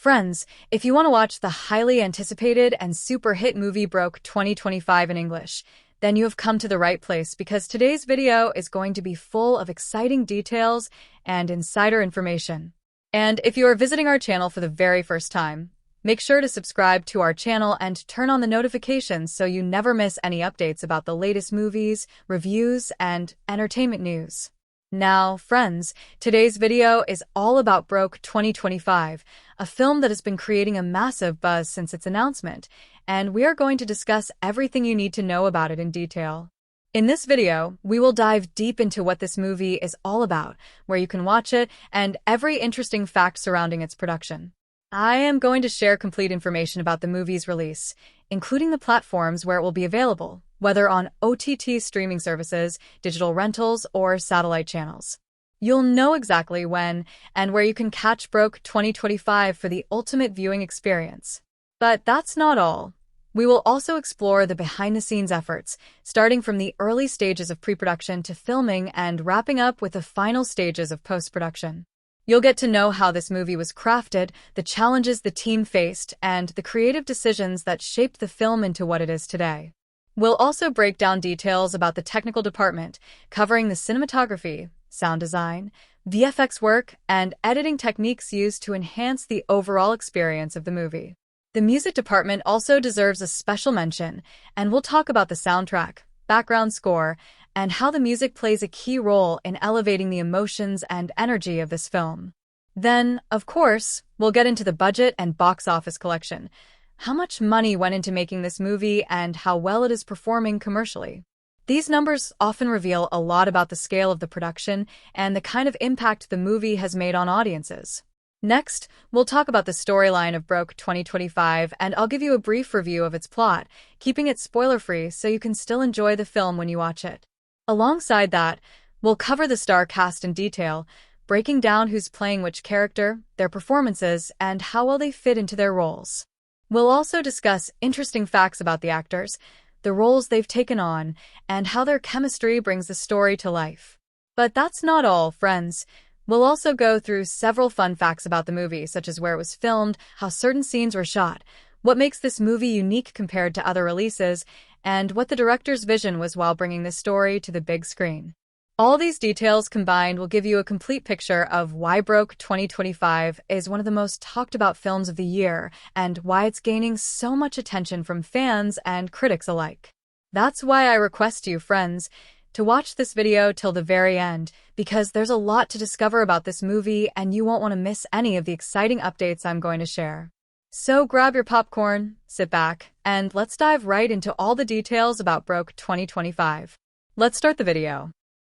Friends, if you want to watch the highly anticipated and super hit movie Broke 2025 in English, then you have come to the right place because today's video is going to be full of exciting details and insider information. And if you are visiting our channel for the very first time, make sure to subscribe to our channel and turn on the notifications so you never miss any updates about the latest movies, reviews, and entertainment news. Now, friends, today's video is all about Broke 2025, a film that has been creating a massive buzz since its announcement, and we are going to discuss everything you need to know about it in detail. In this video, we will dive deep into what this movie is all about, where you can watch it, and every interesting fact surrounding its production. I am going to share complete information about the movie's release, including the platforms where it will be available, whether on OTT streaming services, digital rentals, or satellite channels. You'll know exactly when and where you can catch Broke 2025 for the ultimate viewing experience. But that's not all. We will also explore the behind-the-scenes efforts, starting from the early stages of pre-production to filming and wrapping up with the final stages of post-production. You'll get to know how this movie was crafted, the challenges the team faced, and the creative decisions that shaped the film into what it is today. We'll also break down details about the technical department, covering the cinematography, sound design, VFX work, and editing techniques used to enhance the overall experience of the movie. The music department also deserves a special mention, and we'll talk about the soundtrack, background score, and how the music plays a key role in elevating the emotions and energy of this film. Then, of course, we'll get into the budget and box office collection, how much money went into making this movie, and how well it is performing commercially. These numbers often reveal a lot about the scale of the production and the kind of impact the movie has made on audiences. Next, we'll talk about the storyline of Broke 2025, and I'll give you a brief review of its plot, keeping it spoiler-free so you can still enjoy the film when you watch it. Alongside that, we'll cover the star cast in detail, breaking down who's playing which character, their performances, and how well they fit into their roles. We'll also discuss interesting facts about the actors, the roles they've taken on, and how their chemistry brings the story to life. But that's not all, friends. We'll also go through several fun facts about the movie, such as where it was filmed, how certain scenes were shot, what makes this movie unique compared to other releases, and what the director's vision was while bringing this story to the big screen. All these details combined will give you a complete picture of why Broke 2025 is one of the most talked about films of the year and why it's gaining so much attention from fans and critics alike. That's why I request you, friends, to watch this video till the very end, because there's a lot to discover about this movie and you won't want to miss any of the exciting updates I'm going to share. So grab your popcorn, sit back, and let's dive right into all the details about Broke 2025. Let's start the video.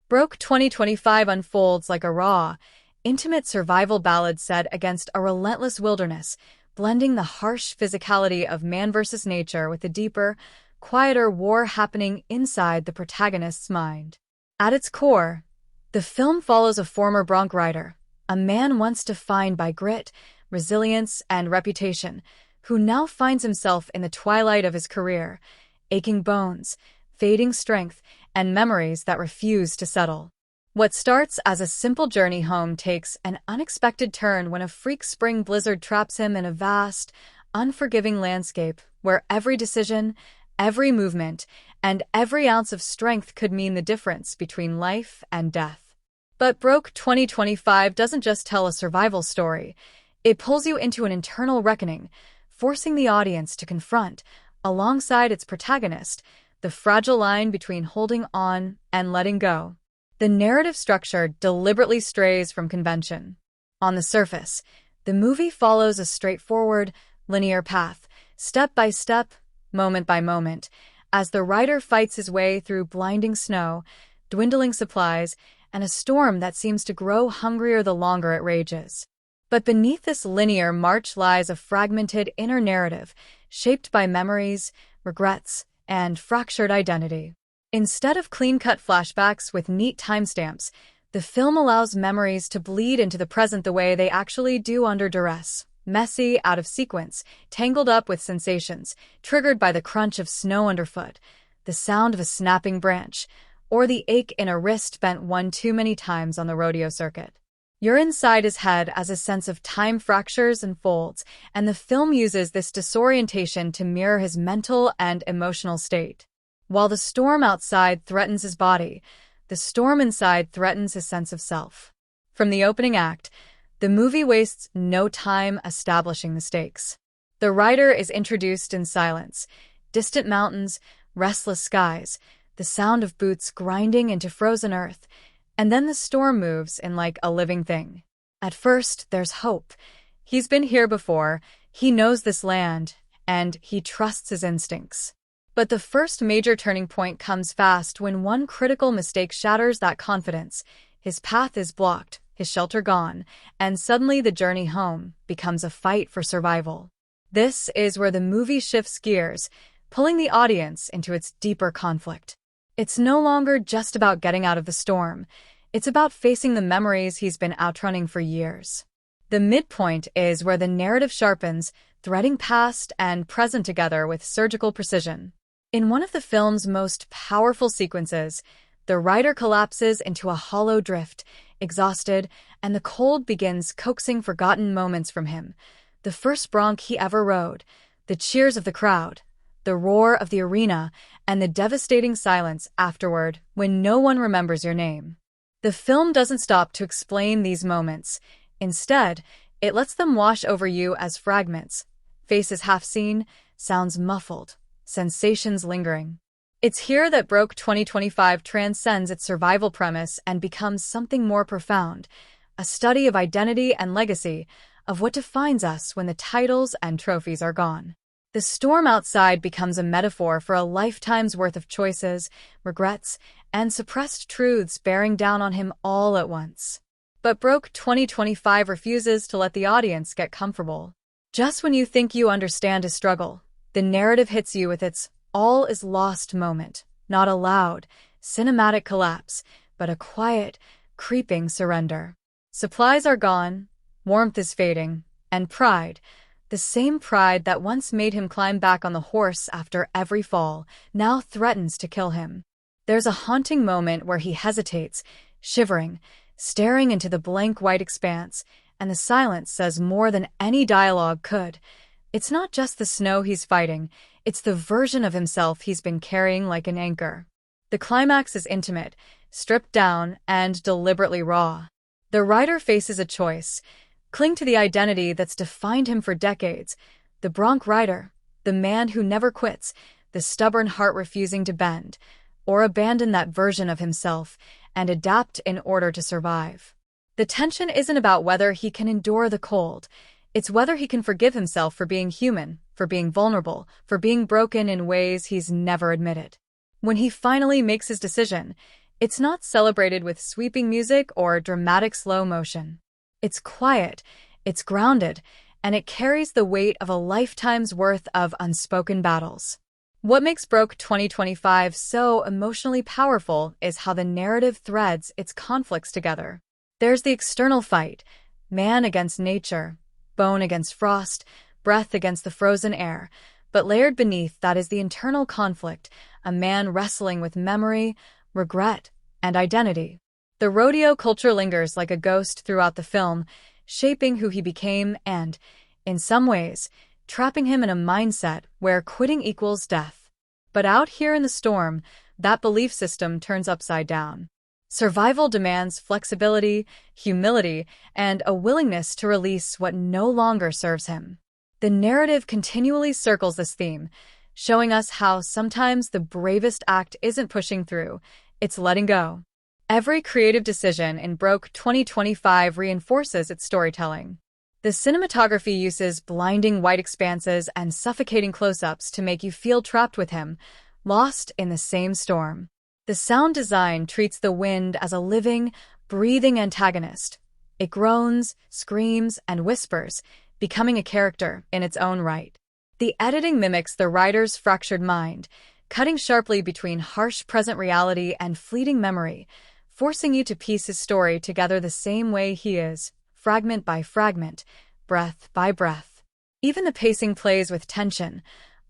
Broke 2025 unfolds like a raw, intimate survival ballad set against a relentless wilderness, blending the harsh physicality of man versus nature with the deeper, quieter war happening inside the protagonist's mind. At its core, the film follows a former bronc rider, a man once defined by grit, resilience, and reputation, who now finds himself in the twilight of his career, aching bones, fading strength, and memories that refuse to settle. What starts as a simple journey home takes an unexpected turn when a freak spring blizzard traps him in a vast, unforgiving landscape where every decision, every movement, and every ounce of strength could mean the difference between life and death. But Broke 2025 doesn't just tell a survival story. It pulls you into an internal reckoning, forcing the audience to confront, alongside its protagonist, the fragile line between holding on and letting go. The narrative structure deliberately strays from convention. On the surface, the movie follows a straightforward, linear path, step by step, moment by moment, as the rider fights his way through blinding snow, dwindling supplies, and a storm that seems to grow hungrier the longer it rages. But beneath this linear march lies a fragmented inner narrative, shaped by memories, regrets, and fractured identity. Instead of clean-cut flashbacks with neat timestamps, the film allows memories to bleed into the present the way they actually do under duress. Messy, out of sequence, tangled up with sensations, triggered by the crunch of snow underfoot, the sound of a snapping branch, or the ache in a wrist bent one too many times on the rodeo circuit. You're inside his head as a sense of time fractures and folds, and the film uses this disorientation to mirror his mental and emotional state. While the storm outside threatens his body, the storm inside threatens his sense of self. From the opening act, the movie wastes no time establishing the stakes. The writer is introduced in silence, distant mountains, restless skies, the sound of boots grinding into frozen earth, and then the storm moves in like a living thing. At first, there's hope. He's been here before, he knows this land, and he trusts his instincts. But the first major turning point comes fast when one critical mistake shatters that confidence. His path is blocked, his shelter gone, and suddenly the journey home becomes a fight for survival. This is where the movie shifts gears, pulling the audience into its deeper conflict. It's no longer just about getting out of the storm. It's about facing the memories he's been outrunning for years. The midpoint is where the narrative sharpens, threading past and present together with surgical precision. In one of the film's most powerful sequences, the writer collapses into a hollow drift, exhausted, and the cold begins coaxing forgotten moments from him. The first bronc he ever rode, the cheers of the crowd, the roar of the arena, and the devastating silence afterward when no one remembers your name. The film doesn't stop to explain these moments. Instead, it lets them wash over you as fragments, faces half seen, sounds muffled, sensations lingering. It's here that Broke 2025 transcends its survival premise and becomes something more profound, a study of identity and legacy, of what defines us when the titles and trophies are gone. The storm outside becomes a metaphor for a lifetime's worth of choices, regrets, and suppressed truths bearing down on him all at once. But Broke 2025 refuses to let the audience get comfortable. Just when you think you understand his struggle, the narrative hits you with its all is lost moment, not a loud, cinematic collapse, but a quiet, creeping surrender. Supplies are gone, warmth is fading, and pride, the same pride that once made him climb back on the horse after every fall, now threatens to kill him. There's a haunting moment where he hesitates, shivering, staring into the blank white expanse, and the silence says more than any dialogue could. It's not just the snow he's fighting, it's the version of himself he's been carrying like an anchor. The climax is intimate, stripped down, and deliberately raw. The writer faces a choice: cling to the identity that's defined him for decades, the bronc rider, the man who never quits, the stubborn heart refusing to bend, or abandon that version of himself and adapt in order to survive. The tension isn't about whether he can endure the cold, it's whether he can forgive himself for being human, for being vulnerable, for being broken in ways he's never admitted. When he finally makes his decision, it's not celebrated with sweeping music or dramatic slow motion. It's quiet, it's grounded, and it carries the weight of a lifetime's worth of unspoken battles. What makes Broke 2025 so emotionally powerful is how the narrative threads its conflicts together. There's the external fight, man against nature, bone against frost, breath against the frozen air, but layered beneath that is the internal conflict, a man wrestling with memory, regret, and identity. The rodeo culture lingers like a ghost throughout the film, shaping who he became and, in some ways, trapping him in a mindset where quitting equals death. But out here in the storm, that belief system turns upside down. Survival demands flexibility, humility, and a willingness to release what no longer serves him. The narrative continually circles this theme, showing us how sometimes the bravest act isn't pushing through, it's letting go. Every creative decision in Broke 2025 reinforces its storytelling. The cinematography uses blinding white expanses and suffocating close-ups to make you feel trapped with him, lost in the same storm. The sound design treats the wind as a living, breathing antagonist. It groans, screams, and whispers, becoming a character in its own right. The editing mimics the writer's fractured mind, cutting sharply between harsh present reality and fleeting memory, forcing you to piece his story together the same way he is, fragment by fragment, breath by breath. Even the pacing plays with tension,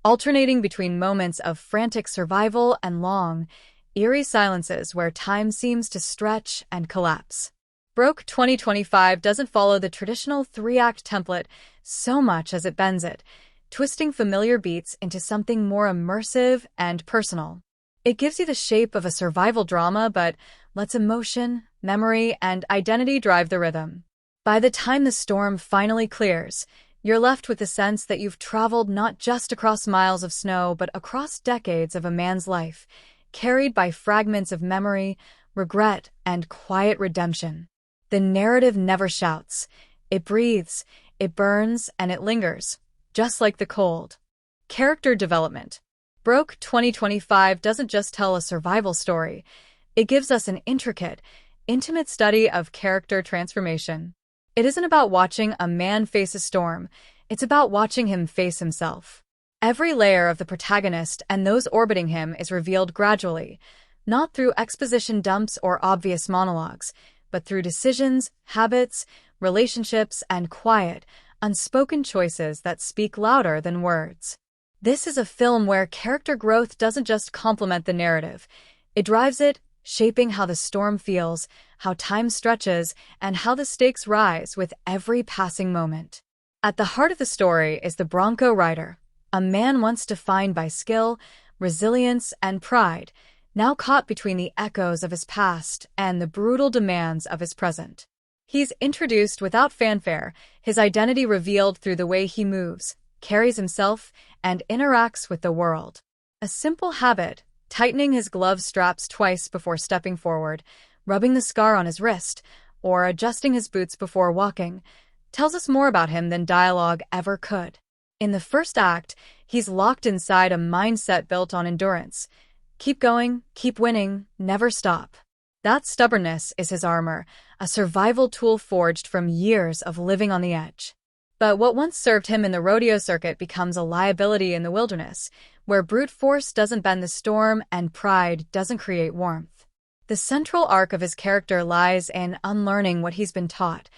alternating between moments of frantic survival and long, eerie silences where time seems to stretch and collapse. Broke 2025 doesn't follow the traditional three-act template so much as it bends it, twisting familiar beats into something more immersive and personal. It gives you the shape of a survival drama, but lets emotion, memory, and identity drive the rhythm. By the time the storm finally clears, you're left with the sense that you've traveled not just across miles of snow, but across decades of a man's life, carried by fragments of memory, regret, and quiet redemption. The narrative never shouts. It breathes, it burns, and it lingers, just like the cold. Character development. Broke 2025 doesn't just tell a survival story. It gives us an intricate, intimate study of character transformation. It isn't about watching a man face a storm. It's about watching him face himself. Every layer of the protagonist and those orbiting him is revealed gradually, not through exposition dumps or obvious monologues, but through decisions, habits, relationships, and quiet, unspoken choices that speak louder than words. This is a film where character growth doesn't just complement the narrative. It drives it, shaping how the storm feels, how time stretches, and how the stakes rise with every passing moment. At the heart of the story is the Bronco rider, a man once defined by skill, resilience, and pride, now caught between the echoes of his past and the brutal demands of his present. He's introduced without fanfare, his identity revealed through the way he moves, carries himself, and interacts with the world. A simple habit, tightening his glove straps twice before stepping forward, rubbing the scar on his wrist, or adjusting his boots before walking, tells us more about him than dialogue ever could. In the first act, he's locked inside a mindset built on endurance. Keep going, keep winning, never stop. That stubbornness is his armor, a survival tool forged from years of living on the edge. But what once served him in the rodeo circuit becomes a liability in the wilderness, where brute force doesn't bend the storm and pride doesn't create warmth. The central arc of his character lies in unlearning what he's been taught,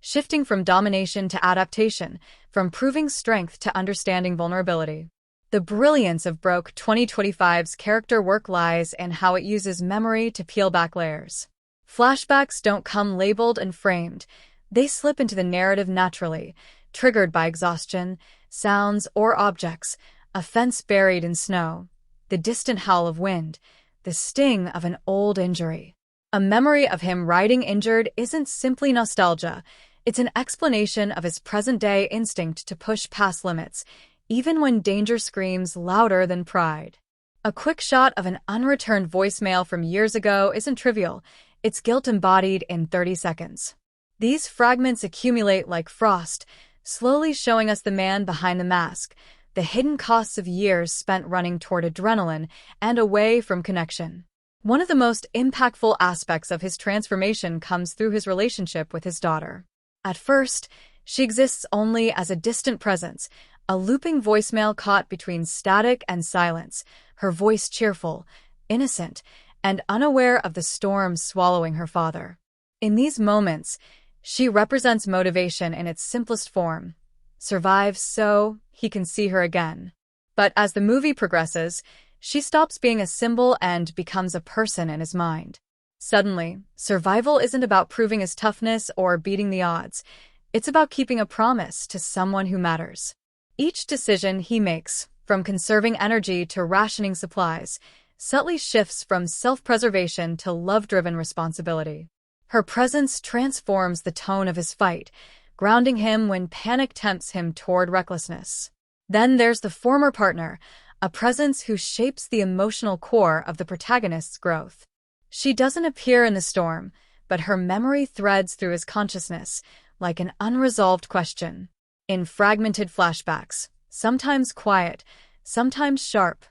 shifting from domination to adaptation, from proving strength to understanding vulnerability. The brilliance of Broke 2025's character work lies in how it uses memory to peel back layers. Flashbacks don't come labeled and framed. They slip into the narrative naturally, triggered by exhaustion, sounds, or objects, a fence buried in snow, the distant howl of wind, the sting of an old injury. A memory of him riding injured isn't simply nostalgia. It's an explanation of his present-day instinct to push past limits, even when danger screams louder than pride. A quick shot of an unreturned voicemail from years ago isn't trivial. It's guilt embodied in 30 seconds. These fragments accumulate like frost, slowly showing us the man behind the mask, the hidden costs of years spent running toward adrenaline and away from connection. One of the most impactful aspects of his transformation comes through his relationship with his daughter. At first, she exists only as a distant presence, a looping voicemail caught between static and silence, her voice cheerful, innocent, and unaware of the storm swallowing her father. In these moments, she represents motivation in its simplest form. Survive so he can see her again. But as the movie progresses, she stops being a symbol and becomes a person in his mind. Suddenly, survival isn't about proving his toughness or beating the odds. It's about keeping a promise to someone who matters. Each decision he makes, from conserving energy to rationing supplies, subtly shifts from self-preservation to love-driven responsibility. Her presence transforms the tone of his fight, grounding him when panic tempts him toward recklessness. Then there's the former partner, a presence who shapes the emotional core of the protagonist's growth. She doesn't appear in the storm, but her memory threads through his consciousness, like an unresolved question. In fragmented flashbacks, sometimes quiet, sometimes sharp,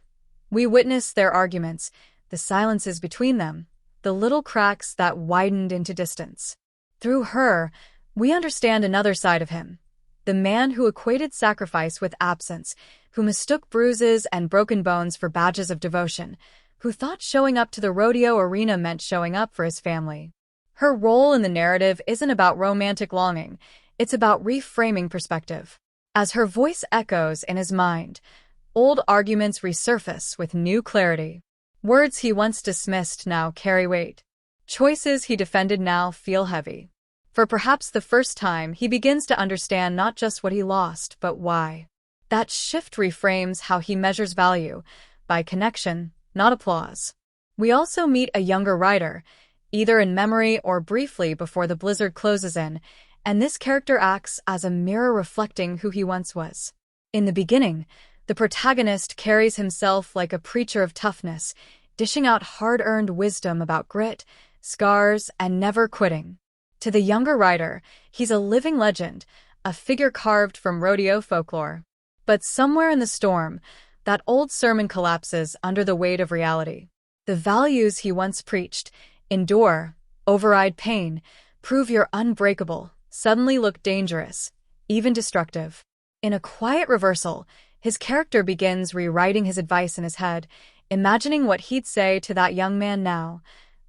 we witness their arguments, the silences between them, the little cracks that widened into distance. Through her, we understand another side of him, the man who equated sacrifice with absence, who mistook bruises and broken bones for badges of devotion, who thought showing up to the rodeo arena meant showing up for his family. Her role in the narrative isn't about romantic longing, it's about reframing perspective. As her voice echoes in his mind, old arguments resurface with new clarity. Words he once dismissed now carry weight. Choices he defended now feel heavy. For perhaps the first time, he begins to understand not just what he lost, but why. That shift reframes how he measures value, by connection, not applause. We also meet a younger writer, either in memory or briefly before the blizzard closes in, and this character acts as a mirror reflecting who he once was. In the beginning, the protagonist carries himself like a preacher of toughness, dishing out hard-earned wisdom about grit, scars, and never quitting. To the younger writer, he's a living legend, a figure carved from rodeo folklore. But somewhere in the storm, that old sermon collapses under the weight of reality. The values he once preached, endure, override pain, prove you're unbreakable, suddenly look dangerous, even destructive. In a quiet reversal, his character begins rewriting his advice in his head, imagining what he'd say to that young man now.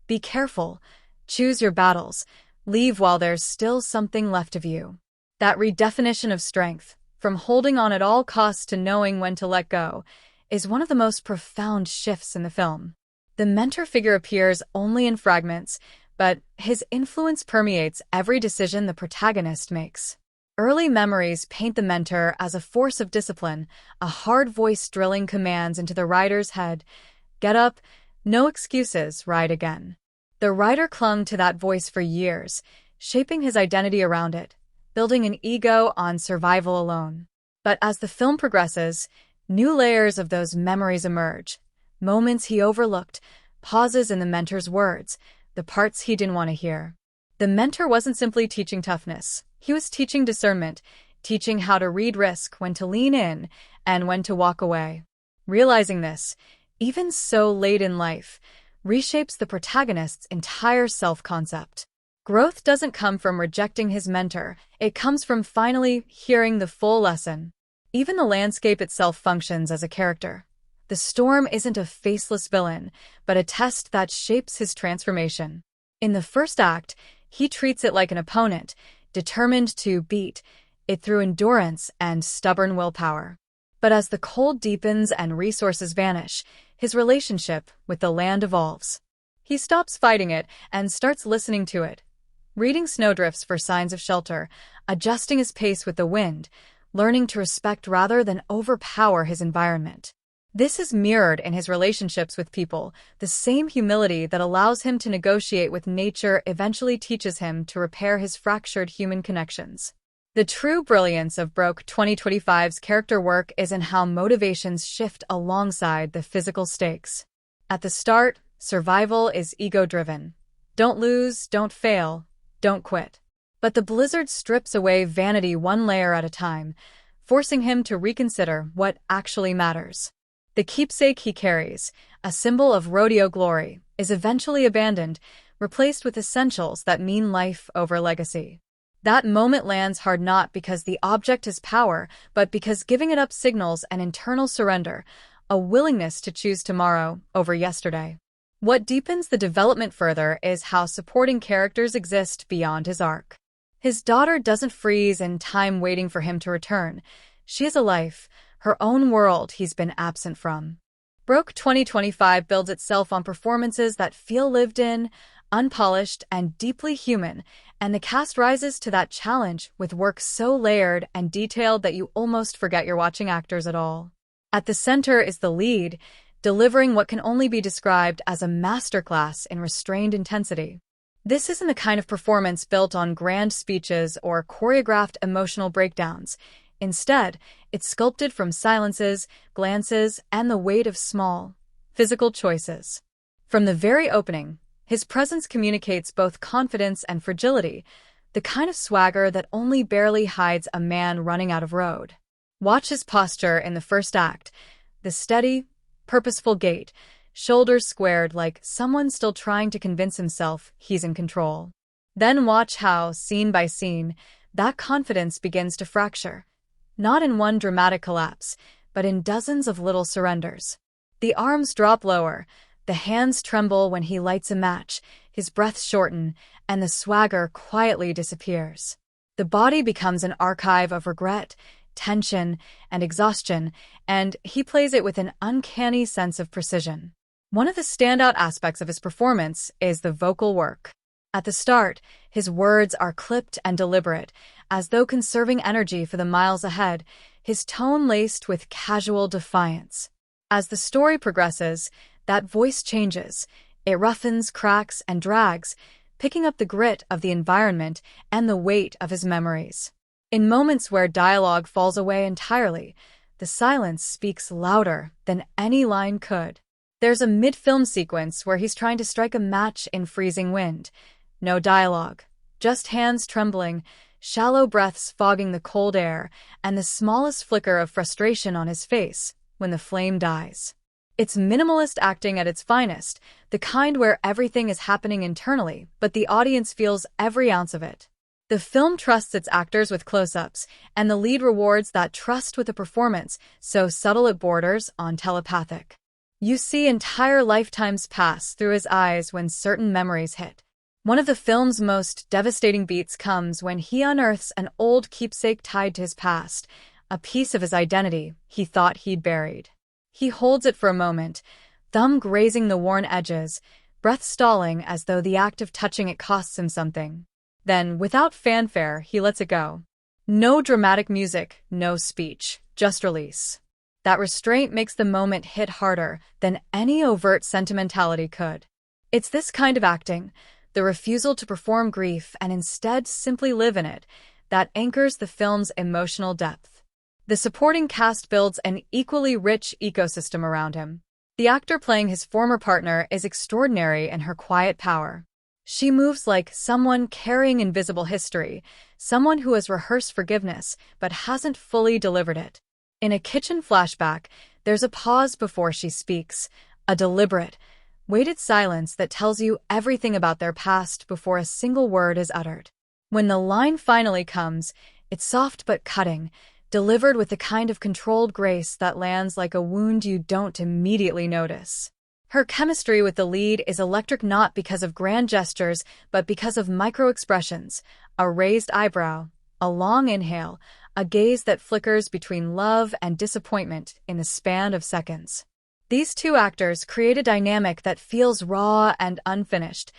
Be careful, choose your battles, leave while there's still something left of you. That redefinition of strength, from holding on at all costs to knowing when to let go, is one of the most profound shifts in the film. The mentor figure appears only in fragments, but his influence permeates every decision the protagonist makes. Early memories paint the mentor as a force of discipline, a hard voice drilling commands into the writer's head. Get up, no excuses, ride again. The writer clung to that voice for years, shaping his identity around it, building an ego on survival alone. But as the film progresses, new layers of those memories emerge. Moments he overlooked, pauses in the mentor's words, the parts he didn't want to hear. The mentor wasn't simply teaching toughness. He was teaching discernment, teaching how to read risk, when to lean in, and when to walk away. Realizing this, even so late in life, reshapes the protagonist's entire self-concept. Growth doesn't come from rejecting his mentor, it comes from finally hearing the full lesson. Even the landscape itself functions as a character. The storm isn't a faceless villain, but a test that shapes his transformation. In the first act, he treats it like an opponent, determined to beat it through endurance and stubborn willpower. But as the cold deepens and resources vanish, his relationship with the land evolves. He stops fighting it and starts listening to it, reading snowdrifts for signs of shelter, adjusting his pace with the wind, learning to respect rather than overpower his environment. This is mirrored in his relationships with people. The same humility that allows him to negotiate with nature eventually teaches him to repair his fractured human connections. The true brilliance of Broke 2025's character work is in how motivations shift alongside the physical stakes. At the start, survival is ego-driven. Don't lose, don't fail, don't quit. But the blizzard strips away vanity one layer at a time, forcing him to reconsider what actually matters. The keepsake he carries, a symbol of rodeo glory, is eventually abandoned, replaced with essentials that mean life over legacy. That moment lands hard not because the object has power, but because giving it up signals an internal surrender, a willingness to choose tomorrow over yesterday. What deepens the development further is how supporting characters exist beyond his arc. His daughter doesn't freeze in time waiting for him to return. She has a life, her own world he's been absent from. Broke 2025 builds itself on performances that feel lived in, unpolished, and deeply human, and the cast rises to that challenge with work so layered and detailed that you almost forget you're watching actors at all. At the center is the lead, delivering what can only be described as a masterclass in restrained intensity. This isn't the kind of performance built on grand speeches or choreographed emotional breakdowns. Instead, it's sculpted from silences, glances, and the weight of small, physical choices. From the very opening, his presence communicates both confidence and fragility, the kind of swagger that only barely hides a man running out of road. Watch his posture in the first act, the steady, purposeful gait, shoulders squared like someone still trying to convince himself he's in control. Then watch how, scene by scene, that confidence begins to fracture. Not in one dramatic collapse, but in dozens of little surrenders. The arms drop lower, the hands tremble when he lights a match, his breath shorten, and the swagger quietly disappears. The body becomes an archive of regret, tension, and exhaustion, and he plays it with an uncanny sense of precision. One of the standout aspects of his performance is the vocal work. At the start, his words are clipped and deliberate, as though conserving energy for the miles ahead, his tone laced with casual defiance. As the story progresses, that voice changes. It roughens, cracks, and drags, picking up the grit of the environment and the weight of his memories. In moments where dialogue falls away entirely, the silence speaks louder than any line could. There's a mid-film sequence where he's trying to strike a match in freezing wind. No dialogue, just hands trembling, shallow breaths fogging the cold air, and the smallest flicker of frustration on his face when the flame dies. It's minimalist acting at its finest, the kind where everything is happening internally, but the audience feels every ounce of it. The film trusts its actors with close-ups, and the lead rewards that trust with a performance so subtle it borders on telepathic. You see entire lifetimes pass through his eyes when certain memories hit. One of the film's most devastating beats comes when he unearths an old keepsake tied to his past, a piece of his identity he thought he'd buried. He holds it for a moment, thumb grazing the worn edges, breath stalling as though the act of touching it costs him something. Then, without fanfare, he lets it go. No dramatic music, no speech, just release. That restraint makes the moment hit harder than any overt sentimentality could. It's this kind of acting, the refusal to perform grief and instead simply live in it, that anchors the film's emotional depth. The supporting cast builds an equally rich ecosystem around him. The actor playing his former partner is extraordinary in her quiet power. She moves like someone carrying invisible history, someone who has rehearsed forgiveness but hasn't fully delivered it. In a kitchen flashback, there's a pause before she speaks, a deliberate, weighted silence that tells you everything about their past before a single word is uttered. When the line finally comes, it's soft but cutting, delivered with the kind of controlled grace that lands like a wound you don't immediately notice. Her chemistry with the lead is electric not because of grand gestures, but because of micro-expressions, a raised eyebrow, a long inhale, a gaze that flickers between love and disappointment in the span of seconds. These two actors create a dynamic that feels raw and unfinished,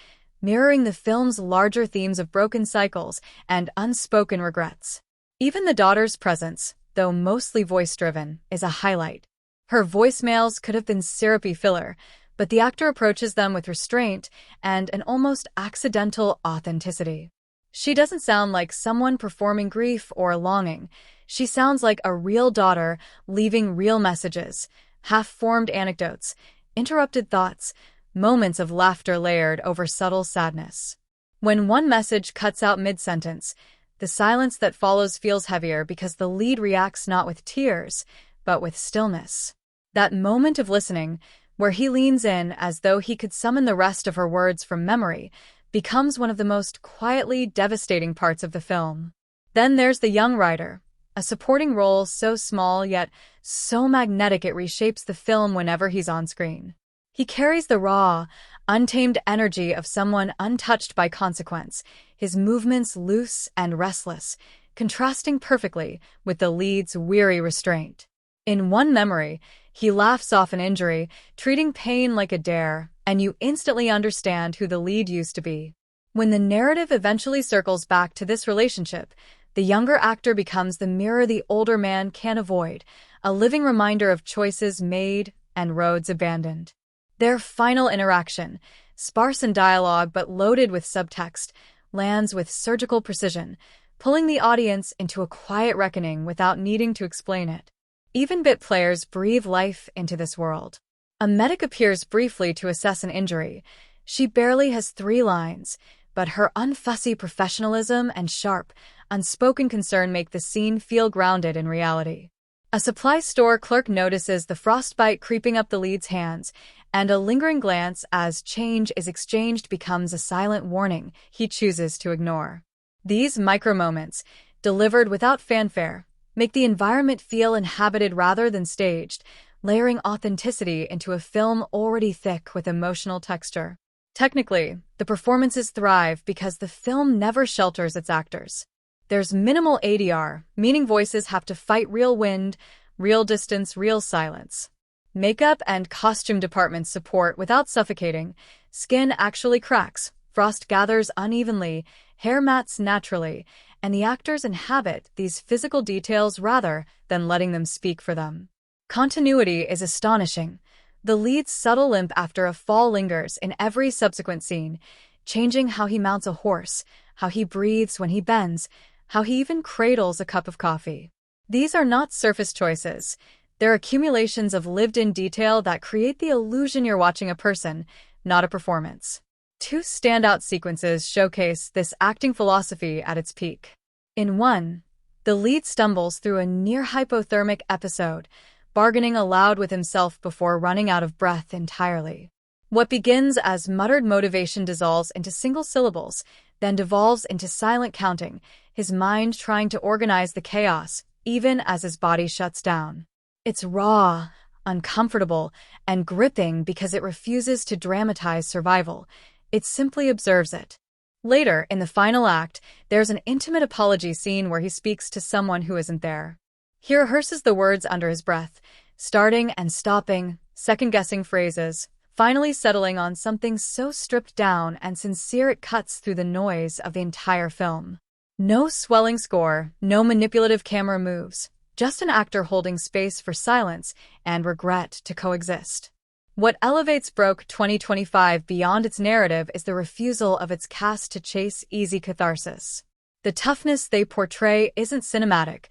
mirroring the film's larger themes of broken cycles and unspoken regrets. Even the daughter's presence, though mostly voice-driven, is a highlight. Her voicemails could have been syrupy filler, but the actor approaches them with restraint and an almost accidental authenticity. She doesn't sound like someone performing grief or longing. She sounds like a real daughter leaving real messages, half-formed anecdotes, interrupted thoughts, moments of laughter layered over subtle sadness. When one message cuts out mid-sentence, the silence that follows feels heavier because the lead reacts not with tears, but with stillness. That moment of listening, where he leans in as though he could summon the rest of her words from memory, becomes one of the most quietly devastating parts of the film. Then there's the young writer, a supporting role so small yet so magnetic it reshapes the film whenever he's on screen. He carries the raw, untamed energy of someone untouched by consequence, his movements loose and restless, contrasting perfectly with the lead's weary restraint. In one memory, he laughs off an injury, treating pain like a dare, and you instantly understand who the lead used to be. When the narrative eventually circles back to this relationship, the younger actor becomes the mirror the older man can't avoid, a living reminder of choices made and roads abandoned. Their final interaction, sparse in dialogue but loaded with subtext, lands with surgical precision, pulling the audience into a quiet reckoning without needing to explain it. Even bit players breathe life into this world. A medic appears briefly to assess an injury. She barely has 3 lines, but her unfussy professionalism and sharp, unspoken concern make the scene feel grounded in reality. A supply store clerk notices the frostbite creeping up the lead's hands, and a lingering glance as change is exchanged becomes a silent warning he chooses to ignore. These micro-moments, delivered without fanfare, make the environment feel inhabited rather than staged, layering authenticity into a film already thick with emotional texture. Technically, the performances thrive because the film never shelters its actors. There's minimal ADR, meaning voices have to fight real wind, real distance, real silence. Makeup and costume departments support without suffocating. Skin actually cracks, Frost gathers unevenly, hair mats naturally, and the actors inhabit these physical details rather than letting them speak for them. Continuity is astonishing. The lead's subtle limp after a fall lingers in every subsequent scene, changing how he mounts a horse, how he breathes when he bends, how he even cradles a cup of coffee. These are not surface choices. They're accumulations of lived-in detail that create the illusion you're watching a person, not a performance. Two standout sequences showcase this acting philosophy at its peak. In one, the lead stumbles through a near-hypothermic episode, bargaining aloud with himself before running out of breath entirely. What begins as muttered motivation dissolves into single syllables, then devolves into silent counting, his mind trying to organize the chaos, even as his body shuts down. It's raw, uncomfortable, and gripping because it refuses to dramatize survival. It simply observes it. Later, in the final act, there's an intimate apology scene where he speaks to someone who isn't there. He rehearses the words under his breath, starting and stopping, second-guessing phrases, finally settling on something so stripped down and sincere it cuts through the noise of the entire film. No swelling score, no manipulative camera moves, just an actor holding space for silence and regret to coexist. What elevates Broke 2025 beyond its narrative is the refusal of its cast to chase easy catharsis. The toughness they portray isn't cinematic.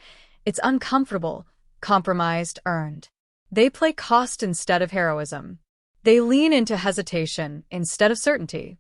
It's uncomfortable, compromised, earned. They play cost instead of heroism. They lean into hesitation instead of certainty.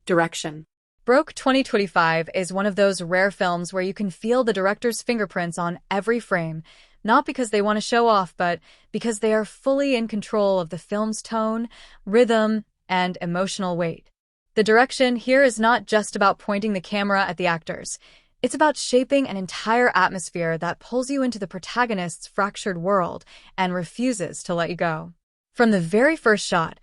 Direction. Broke 2025 is one of those rare films where you can feel the director's fingerprints on every frame, not because they want to show off, but because they are fully in control of the film's tone, rhythm, and emotional weight. The direction here is not just about pointing the camera at the actors. It's about shaping an entire atmosphere that pulls you into the protagonist's fractured world and refuses to let you go. From the very first shot,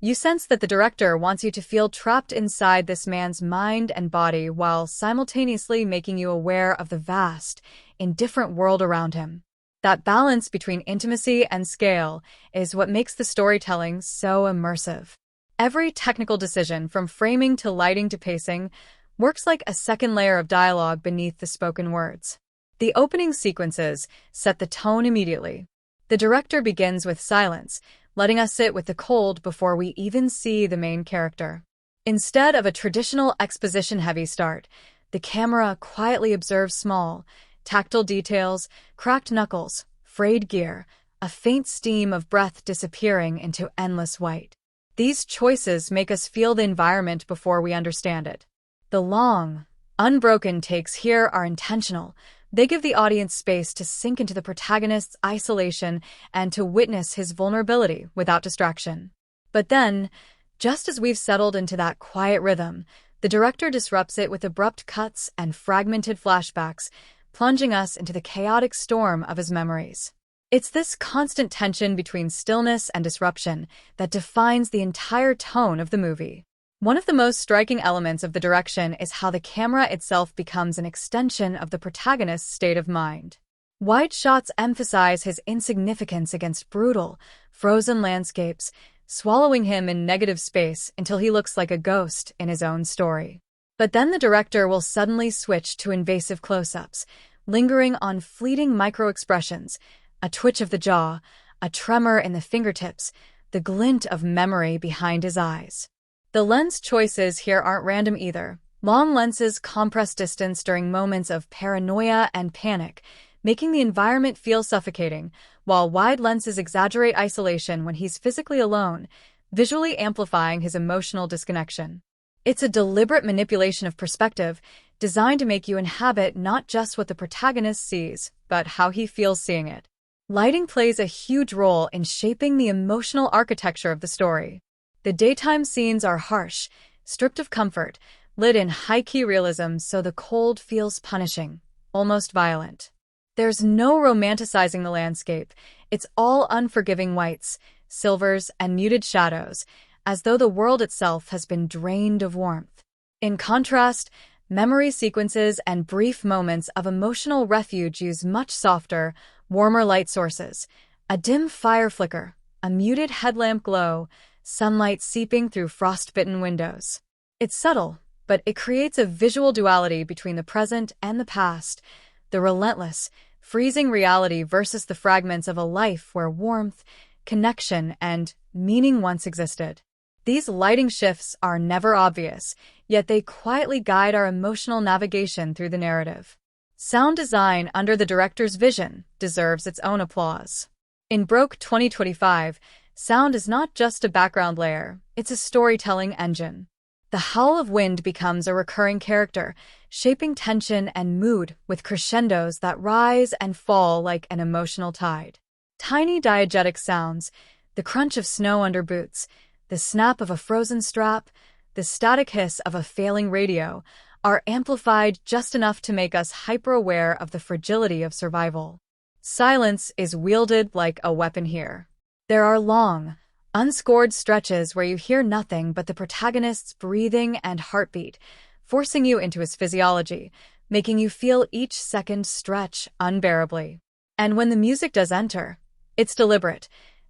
you sense that the director wants you to feel trapped inside this man's mind and body while simultaneously making you aware of the vast, indifferent world around him. That balance between intimacy and scale is what makes the storytelling so immersive. Every technical decision, from framing to lighting to pacing, works like a second layer of dialogue beneath the spoken words. The opening sequences set the tone immediately. The director begins with silence, letting us sit with the cold before we even see the main character. Instead of a traditional exposition-heavy start, the camera quietly observes small, tactile details, cracked knuckles, frayed gear, a faint steam of breath disappearing into endless white. These choices make us feel the environment before we understand it. The long, unbroken takes here are intentional. They give the audience space to sink into the protagonist's isolation and to witness his vulnerability without distraction. But then, just as we've settled into that quiet rhythm, the director disrupts it with abrupt cuts and fragmented flashbacks, plunging us into the chaotic storm of his memories. It's this constant tension between stillness and disruption that defines the entire tone of the movie. One of the most striking elements of the direction is how the camera itself becomes an extension of the protagonist's state of mind. Wide shots emphasize his insignificance against brutal, frozen landscapes, swallowing him in negative space until he looks like a ghost in his own story. But then the director will suddenly switch to invasive close-ups, lingering on fleeting micro-expressions, a twitch of the jaw, a tremor in the fingertips, the glint of memory behind his eyes. The lens choices here aren't random either. Long lenses compress distance during moments of paranoia and panic, making the environment feel suffocating, while wide lenses exaggerate isolation when he's physically alone, visually amplifying his emotional disconnection. It's a deliberate manipulation of perspective, designed to make you inhabit not just what the protagonist sees, but how he feels seeing it. Lighting plays a huge role in shaping the emotional architecture of the story. The daytime scenes are harsh, stripped of comfort, lit in high-key realism so the cold feels punishing, almost violent. There's no romanticizing the landscape. It's all unforgiving whites, silvers, and muted shadows, as though the world itself has been drained of warmth. In contrast, memory sequences and brief moments of emotional refuge use much softer, warmer light sources. A dim fire flicker, a muted headlamp glow, sunlight seeping through frost-bitten windows. It's subtle, but it creates a visual duality between the present and the past, the relentless, freezing reality versus the fragments of a life where warmth, connection, and meaning once existed. These lighting shifts are never obvious, yet they quietly guide our emotional navigation through the narrative. Sound design under the director's vision deserves its own applause. In Broke 2025, sound is not just a background layer, it's a storytelling engine. The howl of wind becomes a recurring character, shaping tension and mood with crescendos that rise and fall like an emotional tide. Tiny diegetic sounds, the crunch of snow under boots, the snap of a frozen strap, the static hiss of a failing radio, are amplified just enough to make us hyper-aware of the fragility of survival. Silence is wielded like a weapon here. There are long, unscored stretches where you hear nothing but the protagonist's breathing and heartbeat, forcing you into his physiology, making you feel each second stretch unbearably. And when the music does enter, it's deliberate,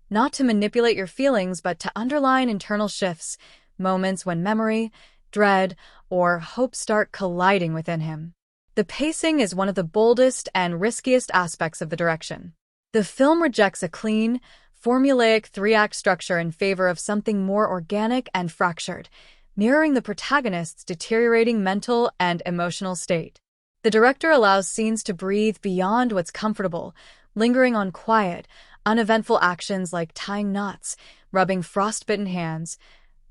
not to manipulate your feelings but to underline internal shifts, moments when memory, dread, or hope start colliding within him. The pacing is one of the boldest and riskiest aspects of the direction. The film rejects a clean, formulaic three-act structure in favor of something more organic and fractured, mirroring the protagonist's deteriorating mental and emotional state. The director allows scenes to breathe beyond what's comfortable, lingering on quiet, uneventful actions like tying knots, rubbing frostbitten hands,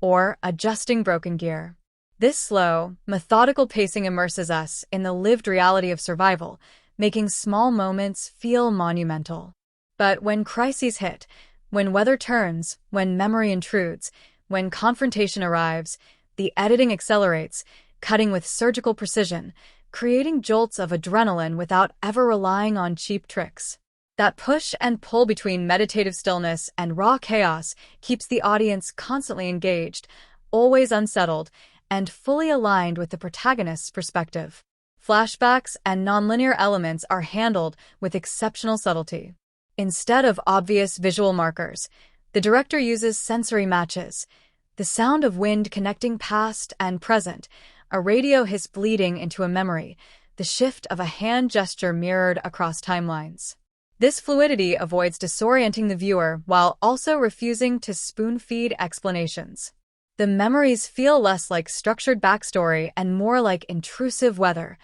or adjusting broken gear. This slow, methodical pacing immerses us in the lived reality of survival, making small moments feel monumental. But when crises hit, when weather turns, when memory intrudes, when confrontation arrives, the editing accelerates, cutting with surgical precision, creating jolts of adrenaline without ever relying on cheap tricks. That push and pull between meditative stillness and raw chaos keeps the audience constantly engaged, always unsettled, and fully aligned with the protagonist's perspective. Flashbacks and nonlinear elements are handled with exceptional subtlety. Instead of obvious visual markers, the director uses sensory matches, the sound of wind connecting past and present, a radio hiss bleeding into a memory, the shift of a hand gesture mirrored across timelines. This fluidity avoids disorienting the viewer while also refusing to spoon-feed explanations. The memories feel less like structured backstory and more like intrusive weather,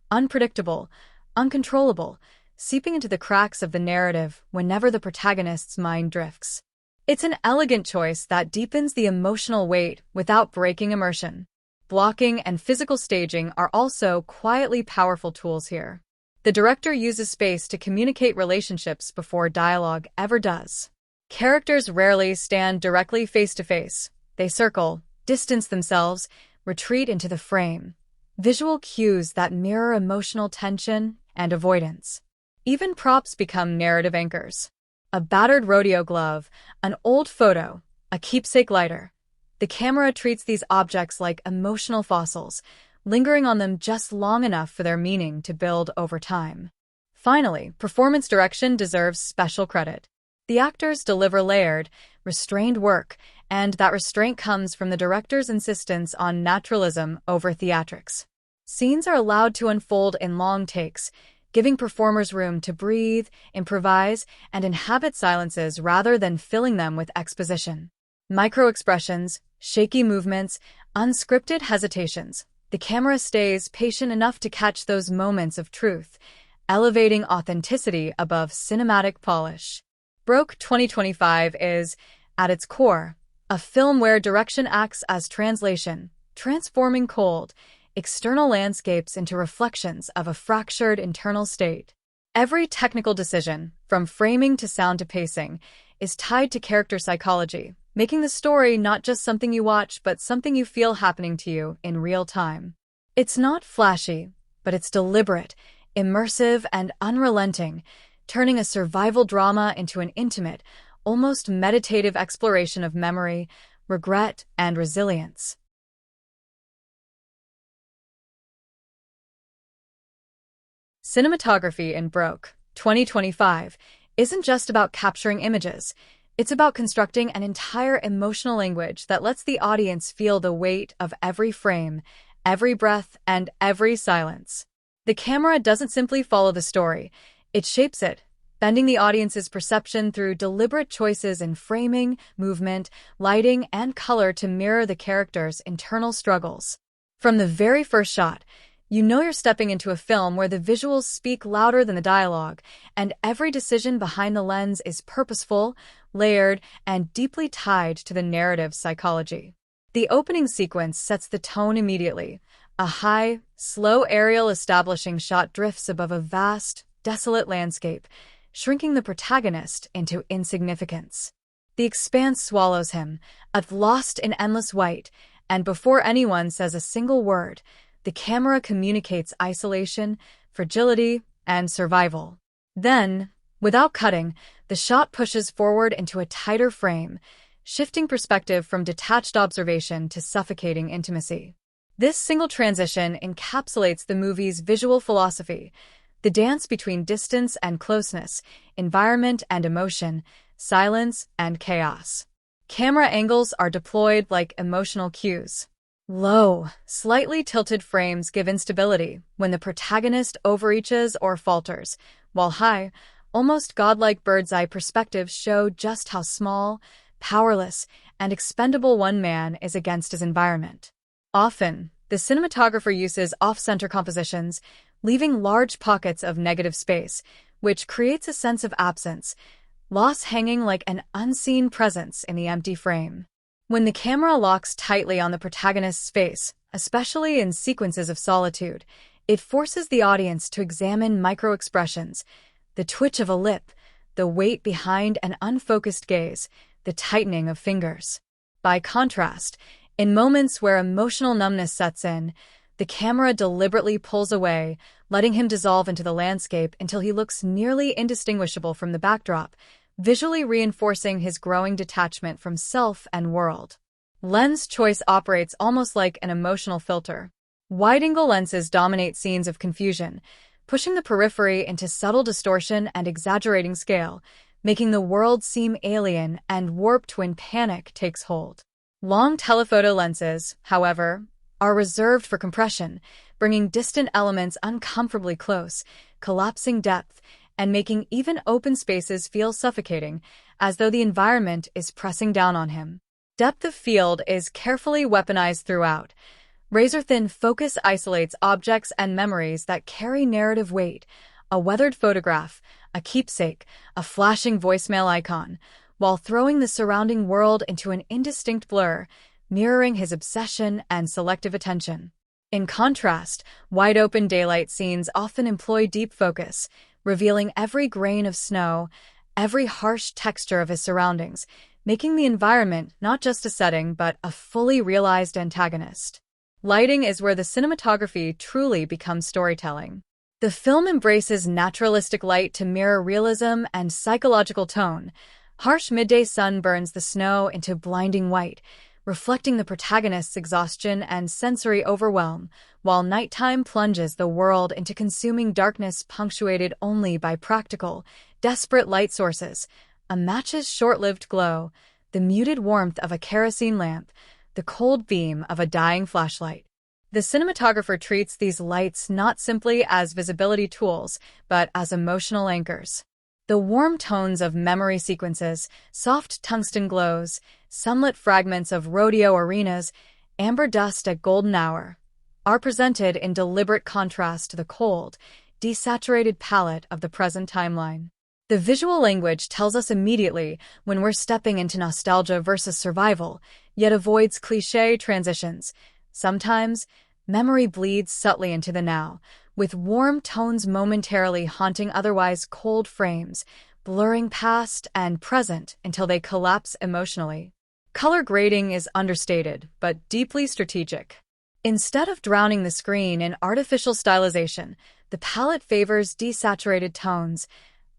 unpredictable, uncontrollable, seeping into the cracks of the narrative whenever the protagonist's mind drifts. It's an elegant choice that deepens the emotional weight without breaking immersion. Blocking and physical staging are also quietly powerful tools here. The director uses space to communicate relationships before dialogue ever does. Characters rarely stand directly face-to-face. They circle, distance themselves, retreat into the frame. Visual cues that mirror emotional tension and avoidance. Even props become narrative anchors. A battered rodeo glove, an old photo, a keepsake lighter. The camera treats these objects like emotional fossils, lingering on them just long enough for their meaning to build over time. Finally, performance direction deserves special credit. The actors deliver layered, restrained work, and that restraint comes from the director's insistence on naturalism over theatrics. Scenes are allowed to unfold in long takes, giving performers room to breathe, improvise, and inhabit silences rather than filling them with exposition. Micro-expressions, shaky movements, unscripted hesitations. The camera stays patient enough to catch those moments of truth, elevating authenticity above cinematic polish. Broke 2025 is, at its core, a film where direction acts as translation, transforming cold, external landscapes into reflections of a fractured internal state. Every technical decision, from framing to sound to pacing, is tied to character psychology, making the story not just something you watch, but something you feel happening to you in real time. It's not flashy, but it's deliberate, immersive, and unrelenting, turning a survival drama into an intimate, almost meditative exploration of memory, regret, and resilience. Cinematography in Broke 2025 isn't just about capturing images. It's about constructing an entire emotional language that lets the audience feel the weight of every frame, every breath, and every silence. The camera doesn't simply follow the story, it shapes it, bending the audience's perception through deliberate choices in framing, movement, lighting, and color to mirror the characters' internal struggles. From the very first shot, you know you're stepping into a film where the visuals speak louder than the dialogue, and every decision behind the lens is purposeful, layered, and deeply tied to the narrative's psychology. The opening sequence sets the tone immediately. A high, slow aerial establishing shot drifts above a vast, desolate landscape, shrinking the protagonist into insignificance. The expanse swallows him, lost in endless white, and before anyone says a single word, the camera communicates isolation, fragility, and survival. Then, without cutting, the shot pushes forward into a tighter frame, shifting perspective from detached observation to suffocating intimacy. This single transition encapsulates the movie's visual philosophy, the dance between distance and closeness, environment and emotion, silence and chaos. Camera angles are deployed like emotional cues. Low, slightly tilted frames give instability when the protagonist overreaches or falters, while high, almost godlike bird's-eye perspectives show just how small, powerless, and expendable one man is against his environment. Often, the cinematographer uses off-center compositions, leaving large pockets of negative space, which creates a sense of absence, loss hanging like an unseen presence in the empty frame. When the camera locks tightly on the protagonist's face, especially in sequences of solitude, it forces the audience to examine micro-expressions, the twitch of a lip, the weight behind an unfocused gaze, the tightening of fingers. By contrast, in moments where emotional numbness sets in, the camera deliberately pulls away, letting him dissolve into the landscape until he looks nearly indistinguishable from the backdrop, visually reinforcing his growing detachment from self and world. Lens choice operates almost like an emotional filter. Wide-angle lenses dominate scenes of confusion, pushing the periphery into subtle distortion and exaggerating scale, making the world seem alien and warped when panic takes hold. Long telephoto lenses, however, are reserved for compression, bringing distant elements uncomfortably close, collapsing depth, and making even open spaces feel suffocating, as though the environment is pressing down on him. Depth of field is carefully weaponized throughout. Razor-thin focus isolates objects and memories that carry narrative weight, a weathered photograph, a keepsake, a flashing voicemail icon, while throwing the surrounding world into an indistinct blur, mirroring his obsession and selective attention. In contrast, wide-open daylight scenes often employ deep focus, revealing every grain of snow, every harsh texture of his surroundings, making the environment not just a setting but a fully realized antagonist. Lighting is where the cinematography truly becomes storytelling. The film embraces naturalistic light to mirror realism and psychological tone. Harsh midday sun burns the snow into blinding white, reflecting the protagonist's exhaustion and sensory overwhelm, while nighttime plunges the world into consuming darkness punctuated only by practical, desperate light sources, a match's short-lived glow, the muted warmth of a kerosene lamp, the cold beam of a dying flashlight. The cinematographer treats these lights not simply as visibility tools, but as emotional anchors. The warm tones of memory sequences, soft tungsten glows, sunlit fragments of rodeo arenas, amber dust at golden hour, are presented in deliberate contrast to the cold, desaturated palette of the present timeline. The visual language tells us immediately when we're stepping into nostalgia versus survival, yet avoids cliché transitions. Sometimes, memory bleeds subtly into the now, with warm tones momentarily haunting otherwise cold frames, blurring past and present until they collapse emotionally. Color grading is understated, but deeply strategic. Instead of drowning the screen in artificial stylization, the palette favors desaturated tones,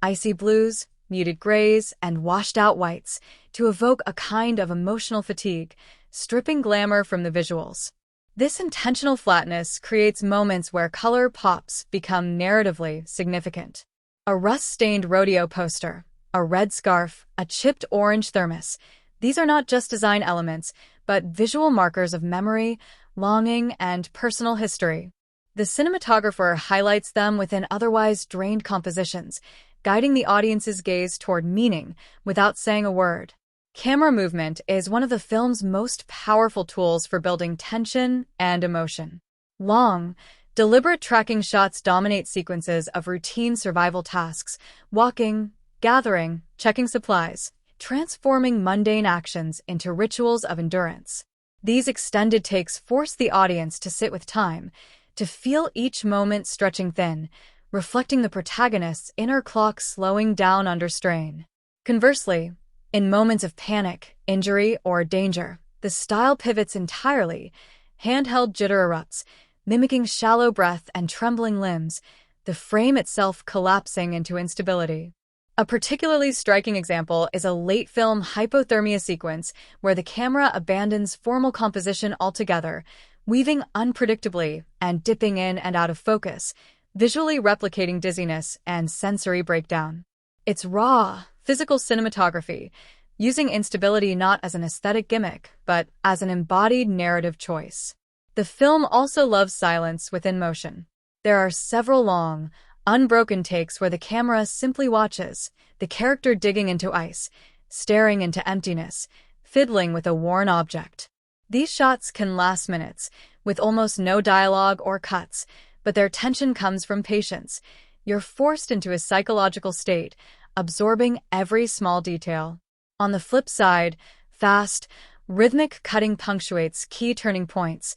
icy blues, muted grays, and washed-out whites, to evoke a kind of emotional fatigue, stripping glamour from the visuals. This intentional flatness creates moments where color pops become narratively significant. A rust-stained rodeo poster, a red scarf, a chipped orange thermos. These are not just design elements, but visual markers of memory, longing, and personal history. The cinematographer highlights them within otherwise drained compositions, guiding the audience's gaze toward meaning without saying a word. Camera movement is one of the film's most powerful tools for building tension and emotion. Long, deliberate tracking shots dominate sequences of routine survival tasks, walking, gathering, checking supplies, transforming mundane actions into rituals of endurance. These extended takes force the audience to sit with time, to feel each moment stretching thin, reflecting the protagonist's inner clock slowing down under strain. Conversely, in moments of panic, injury, or danger, the style pivots entirely. Handheld jitter erupts, mimicking shallow breath and trembling limbs, the frame itself collapsing into instability. A particularly striking example is a late-film hypothermia sequence where the camera abandons formal composition altogether, weaving unpredictably and dipping in and out of focus, visually replicating dizziness and sensory breakdown. It's raw, physical cinematography, using instability not as an aesthetic gimmick, but as an embodied narrative choice. The film also loves silence within motion. There are several long, unbroken takes where the camera simply watches, the character digging into ice, staring into emptiness, fiddling with a worn object. These shots can last minutes, with almost no dialogue or cuts, but their tension comes from patience. You're forced into a psychological state, absorbing every small detail. On the flip side, fast, rhythmic cutting punctuates key turning points: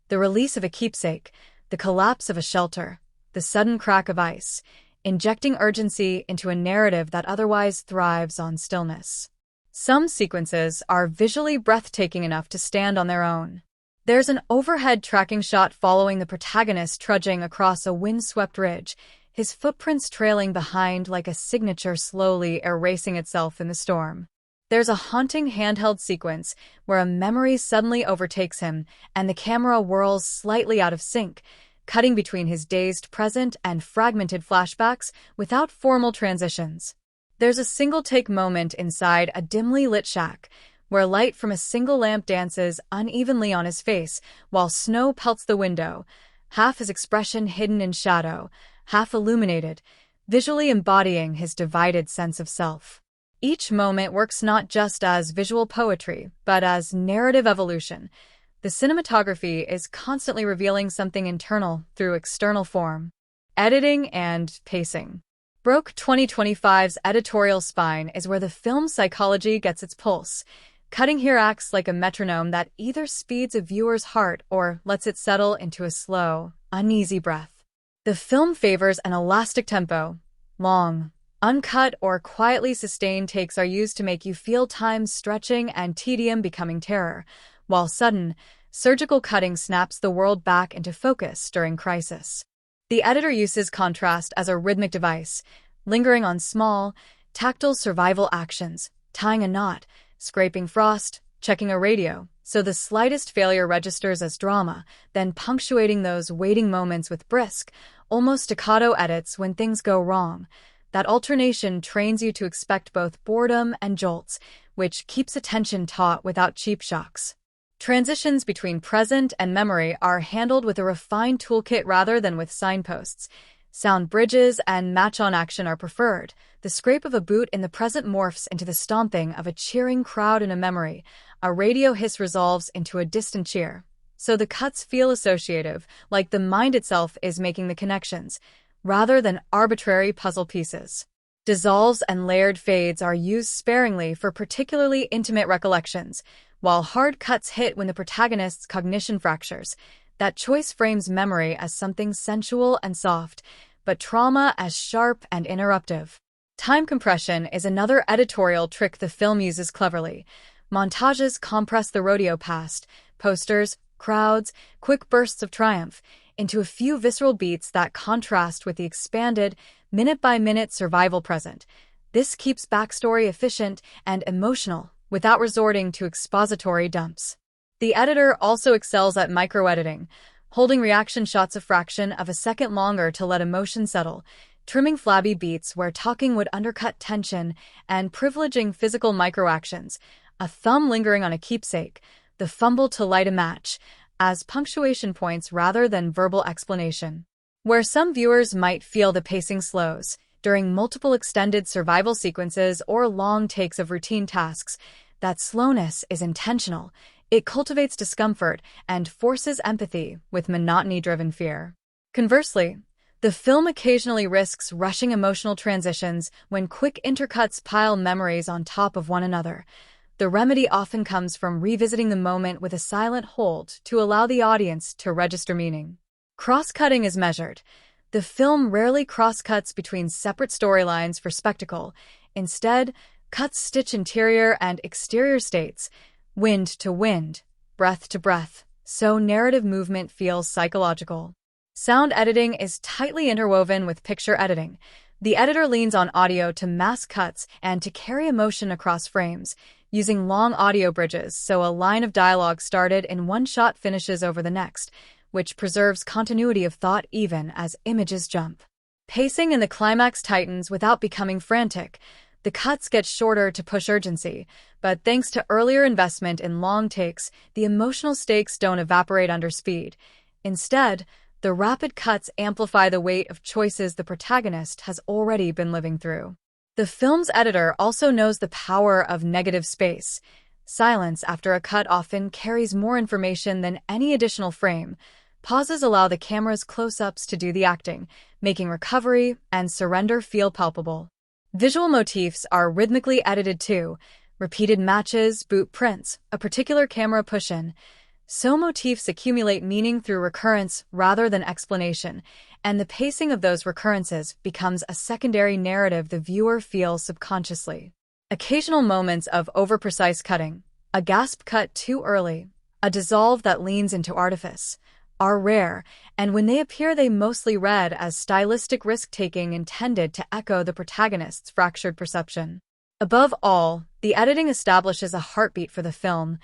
the release of a keepsake, the collapse of a shelter, the sudden crack of ice, injecting urgency into a narrative that otherwise thrives on stillness. Some sequences are visually breathtaking enough to stand on their own. There's an overhead tracking shot following the protagonist trudging across a windswept ridge, his footprints trailing behind like a signature slowly erasing itself in the storm. There's a haunting handheld sequence where a memory suddenly overtakes him and the camera whirls slightly out of sync, cutting between his dazed present and fragmented flashbacks without formal transitions. There's a single-take moment inside a dimly lit shack, where light from a single lamp dances unevenly on his face while snow pelts the window, half his expression hidden in shadow, half illuminated, visually embodying his divided sense of self. Each moment works not just as visual poetry, but as narrative evolution. The cinematography is constantly revealing something internal through external form. Editing and pacing. Broke 2025's editorial spine is where the film's psychology gets its pulse. Cutting here acts like a metronome that either speeds a viewer's heart or lets it settle into a slow, uneasy breath. The film favors an elastic tempo. Long, uncut or quietly sustained takes are used to make you feel time stretching and tedium becoming terror, while sudden, surgical cutting snaps the world back into focus during crisis. The editor uses contrast as a rhythmic device, lingering on small, tactile survival actions, tying a knot, scraping frost, checking a radio, so the slightest failure registers as drama, then punctuating those waiting moments with brisk, almost staccato edits when things go wrong. That alternation trains you to expect both boredom and jolts, which keeps attention taut without cheap shocks. Transitions between present and memory are handled with a refined toolkit rather than with signposts. Sound bridges and match-on action are preferred. The scrape of a boot in the present morphs into the stomping of a cheering crowd in a memory. A radio hiss resolves into a distant cheer. So the cuts feel associative, like the mind itself is making the connections, rather than arbitrary puzzle pieces. Dissolves and layered fades are used sparingly for particularly intimate recollections, while hard cuts hit when the protagonist's cognition fractures. That choice frames memory as something sensual and soft, but trauma as sharp and interruptive. Time compression is another editorial trick the film uses cleverly. Montages compress the rodeo past, posters, crowds, quick bursts of triumph, into a few visceral beats that contrast with the expanded, minute-by-minute survival present. This keeps backstory efficient and emotional, without resorting to expository dumps. The editor also excels at micro-editing, holding reaction shots a fraction of a second longer to let emotion settle, trimming flabby beats where talking would undercut tension, and privileging physical microactions, a thumb lingering on a keepsake, the fumble to light a match, as punctuation points rather than verbal explanation. Where some viewers might feel the pacing slows, during multiple extended survival sequences or long takes of routine tasks, that slowness is intentional. It cultivates discomfort and forces empathy with monotony-driven fear. Conversely, the film occasionally risks rushing emotional transitions when quick intercuts pile memories on top of one another. The remedy often comes from revisiting the moment with a silent hold to allow the audience to register meaning. Cross-cutting is measured. The film rarely cross-cuts between separate storylines for spectacle. Instead, cuts stitch interior and exterior states, wind to wind, breath to breath, so narrative movement feels psychological. Sound editing is tightly interwoven with picture editing. The editor leans on audio to mask cuts and to carry emotion across frames, using long audio bridges so a line of dialogue started in one shot finishes over the next, which preserves continuity of thought even as images jump. Pacing in the climax tightens without becoming frantic. The cuts get shorter to push urgency, but thanks to earlier investment in long takes, the emotional stakes don't evaporate under speed. Instead, the rapid cuts amplify the weight of choices the protagonist has already been living through. The film's editor also knows the power of negative space. Silence after a cut often carries more information than any additional frame. Pauses allow the camera's close-ups to do the acting, making recovery and surrender feel palpable. Visual motifs are rhythmically edited too. Repeated matches, boot prints, a particular camera push-in. So motifs accumulate meaning through recurrence rather than explanation, and the pacing of those recurrences becomes a secondary narrative the viewer feels subconsciously. Occasional moments of over-precise cutting, a gasp cut too early, a dissolve that leans into artifice, are rare, and when they appear they mostly read as stylistic risk-taking intended to echo the protagonist's fractured perception. Above all, the editing establishes a heartbeat for the film,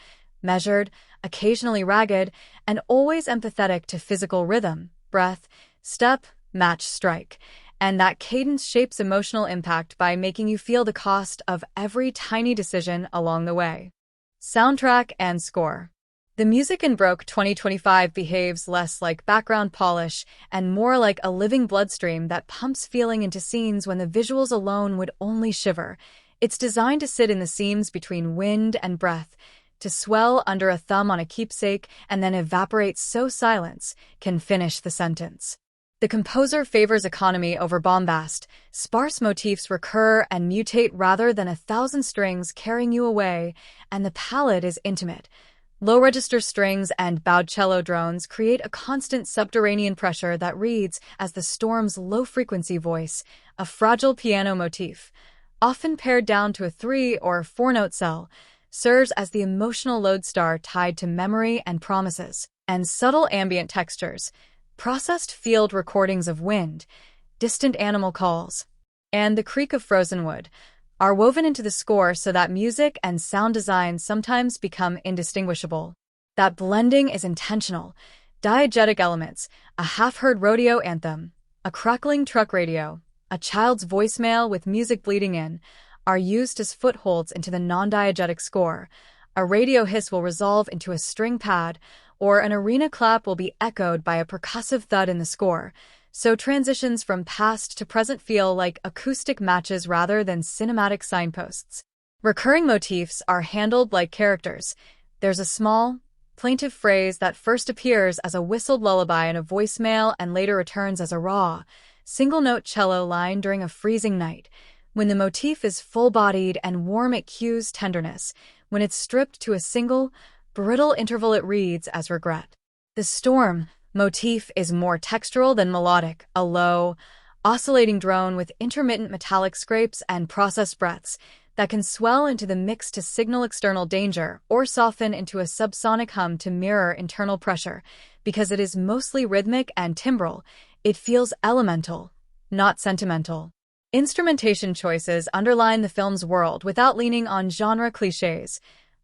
measured, occasionally ragged, and always empathetic to physical rhythm, breath, step, match, strike. And that cadence shapes emotional impact by making you feel the cost of every tiny decision along the way. Soundtrack and score. The music in Broke 2025 behaves less like background polish and more like a living bloodstream that pumps feeling into scenes when the visuals alone would only shiver. It's designed to sit in the seams between wind and breath, to swell under a thumb on a keepsake and then evaporate so silence can finish the sentence. The composer favors economy over bombast. Sparse motifs recur and mutate rather than 1,000 strings carrying you away, and the palette is intimate. Low-register strings and bowed cello drones create a constant subterranean pressure that reads as the storm's low-frequency voice, a fragile piano motif, often pared down to a 3- or 4-note cell, serves as the emotional lodestar tied to memory and promises. And subtle ambient textures, processed field recordings of wind, distant animal calls, and the creak of frozen wood, are woven into the score so that music and sound design sometimes become indistinguishable. That blending is intentional. Diegetic elements, a half-heard rodeo anthem, a crackling truck radio, a child's voicemail with music bleeding in, are used as footholds into the non-diegetic score. A radio hiss will resolve into a string pad, or an arena clap will be echoed by a percussive thud in the score, so transitions from past to present feel like acoustic matches rather than cinematic signposts. Recurring motifs are handled like characters. There's a small, plaintive phrase that first appears as a whistled lullaby in a voicemail and later returns as a raw, single-note cello line during a freezing night. When the motif is full-bodied and warm, it cues tenderness. When it's stripped to a single, brittle interval, it reads as regret. The storm motif is more textural than melodic, a low, oscillating drone with intermittent metallic scrapes and processed breaths that can swell into the mix to signal external danger or soften into a subsonic hum to mirror internal pressure. Because it is mostly rhythmic and timbral, it feels elemental, not sentimental. Instrumentation choices underline the film's world without leaning on genre cliches.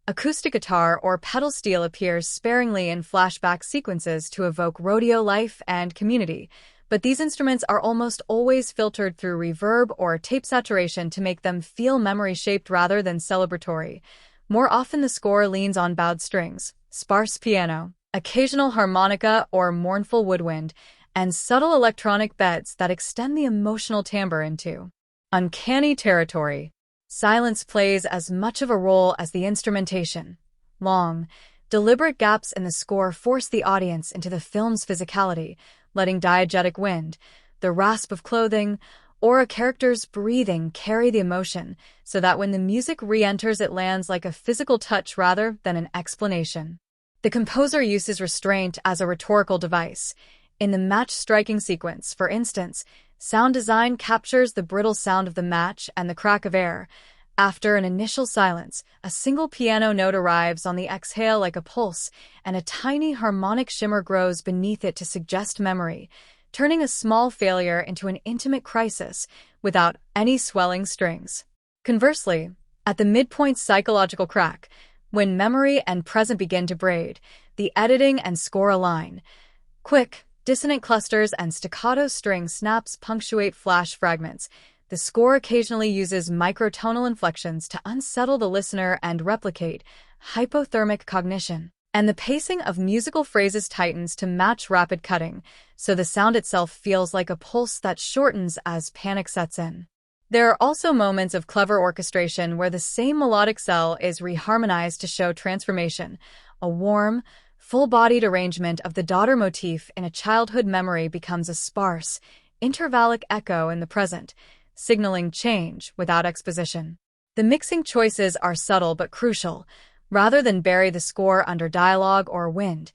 Acoustic guitar or pedal steel appears sparingly in flashback sequences to evoke rodeo life and community, but these instruments are almost always filtered through reverb or tape saturation to make them feel memory-shaped rather than celebratory. More often the score leans on bowed strings, sparse piano, occasional harmonica or mournful woodwind, and subtle electronic beds that extend the emotional timbre into uncanny territory. Silence plays as much of a role as the instrumentation. Long, deliberate gaps in the score force the audience into the film's physicality, letting diegetic wind, the rasp of clothing, or a character's breathing carry the emotion, so that when the music re-enters it lands like a physical touch rather than an explanation. The composer uses restraint as a rhetorical device. In the match-striking sequence, for instance, sound design captures the brittle sound of the match and the crack of air. After an initial silence, a single piano note arrives on the exhale like a pulse, and a tiny harmonic shimmer grows beneath it to suggest memory, turning a small failure into an intimate crisis without any swelling strings. Conversely, at the midpoint psychological crack, when memory and present begin to braid, the editing and score align. Quick, dissonant clusters and staccato string snaps punctuate flash fragments. The score occasionally uses microtonal inflections to unsettle the listener and replicate hypothermic cognition. And the pacing of musical phrases tightens to match rapid cutting, so the sound itself feels like a pulse that shortens as panic sets in. There are also moments of clever orchestration where the same melodic cell is reharmonized to show transformation. A warm, full-bodied arrangement of the daughter motif in a childhood memory becomes a sparse, intervallic echo in the present, signaling change without exposition. The mixing choices are subtle but crucial. Rather than bury the score under dialogue or wind,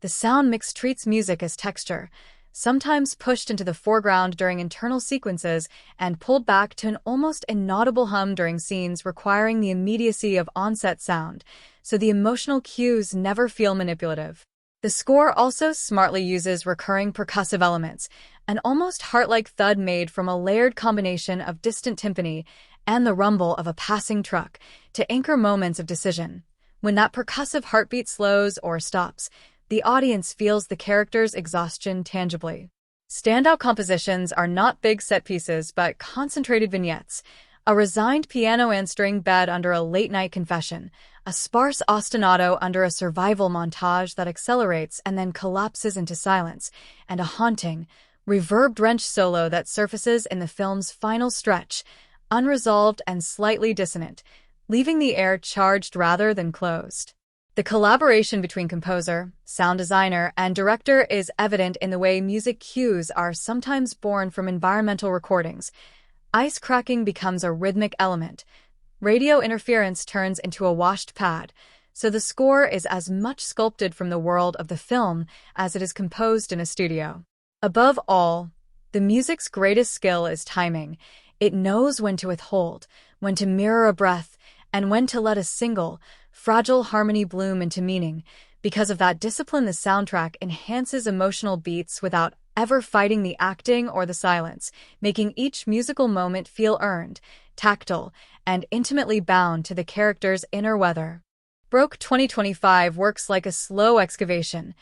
the sound mix treats music as texture, sometimes pushed into the foreground during internal sequences and pulled back to an almost inaudible hum during scenes requiring the immediacy of onset sound, so the emotional cues never feel manipulative. The score also smartly uses recurring percussive elements, an almost heart-like thud made from a layered combination of distant timpani and the rumble of a passing truck, to anchor moments of decision. When that percussive heartbeat slows or stops, the audience feels the character's exhaustion tangibly. Standout compositions are not big set pieces but concentrated vignettes. A resigned piano and string bed under a late-night confession, a sparse ostinato under a survival montage that accelerates and then collapses into silence, and a haunting, reverb-drenched solo that surfaces in the film's final stretch, unresolved and slightly dissonant, leaving the air charged rather than closed. The collaboration between composer, sound designer, and director is evident in the way music cues are sometimes born from environmental recordings. Ice cracking becomes a rhythmic element. Radio interference turns into a washed pad, so the score is as much sculpted from the world of the film as it is composed in a studio. Above all, the music's greatest skill is timing. It knows when to withhold, when to mirror a breath, and when to let a single, fragile harmony bloom into meaning. Because of that discipline, the soundtrack enhances emotional beats without ever fighting the acting or the silence, making each musical moment feel earned, tactile, and intimately bound to the character's inner weather. Broke 2025 works like a slow excavation.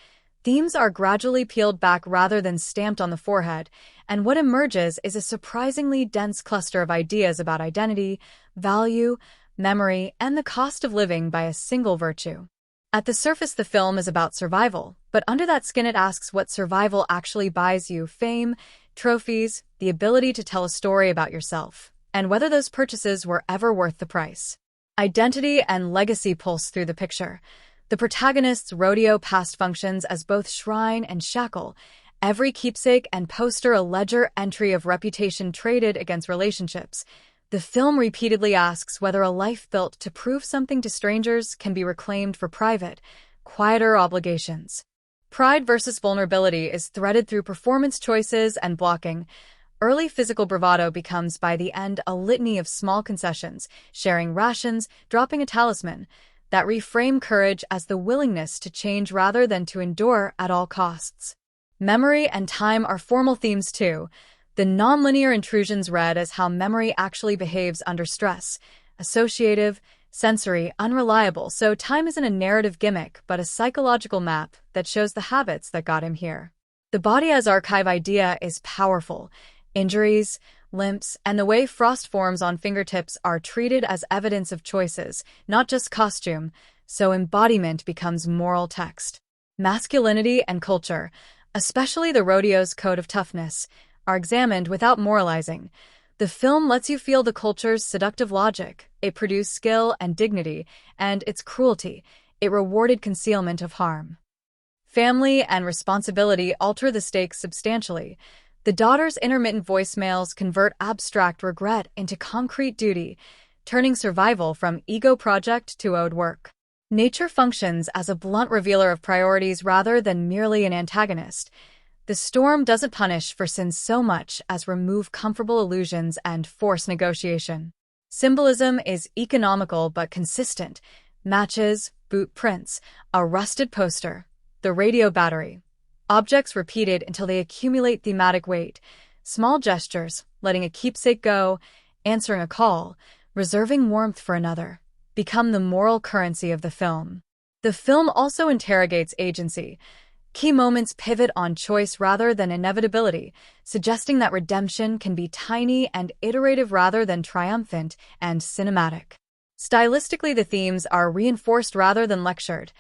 Themes are gradually peeled back rather than stamped on the forehead, and what emerges is a surprisingly dense cluster of ideas about identity, value, memory, and the cost of living by a single virtue. At the surface, the film is about survival, but under that skin it asks what survival actually buys you: fame, trophies, the ability to tell a story about yourself, and whether those purchases were ever worth the price. Identity and legacy pulse through the picture. The protagonist's rodeo past functions as both shrine and shackle, every keepsake and poster a ledger entry of reputation traded against relationships. The film repeatedly asks whether a life built to prove something to strangers can be reclaimed for private, quieter obligations. Pride versus vulnerability is threaded through performance choices and blocking. Early physical bravado becomes by the end a litany of small concessions, sharing rations, dropping a talisman, that reframe courage as the willingness to change rather than to endure at all costs. Memory and time are formal themes too. The nonlinear intrusions read as how memory actually behaves under stress, associative, sensory, unreliable, so time isn't a narrative gimmick but a psychological map that shows the habits that got him here. The body as archive idea is powerful. Injuries, limps, and the way frost forms on fingertips are treated as evidence of choices, not just costume, so embodiment becomes moral text. Masculinity and culture, especially the Rodeo's code of toughness, are examined without moralizing. The film lets you feel the culture's seductive logic. It produced skill and dignity, and its cruelty. It rewarded concealment of harm. Family and responsibility alter the stakes substantially. The daughter's intermittent voicemails convert abstract regret into concrete duty, turning survival from ego project to owed work. Nature functions as a blunt revealer of priorities rather than merely an antagonist. The storm doesn't punish for sin so much as remove comfortable illusions and force negotiation. Symbolism is economical but consistent. Matches, boot prints, a rusted poster, the radio battery. Objects repeated until they accumulate thematic weight. Small gestures, letting a keepsake go, answering a call, reserving warmth for another, become the moral currency of the film. The film also interrogates agency. Key moments pivot on choice rather than inevitability, suggesting that redemption can be tiny and iterative rather than triumphant and cinematic. Stylistically, the themes are reinforced rather than lectured.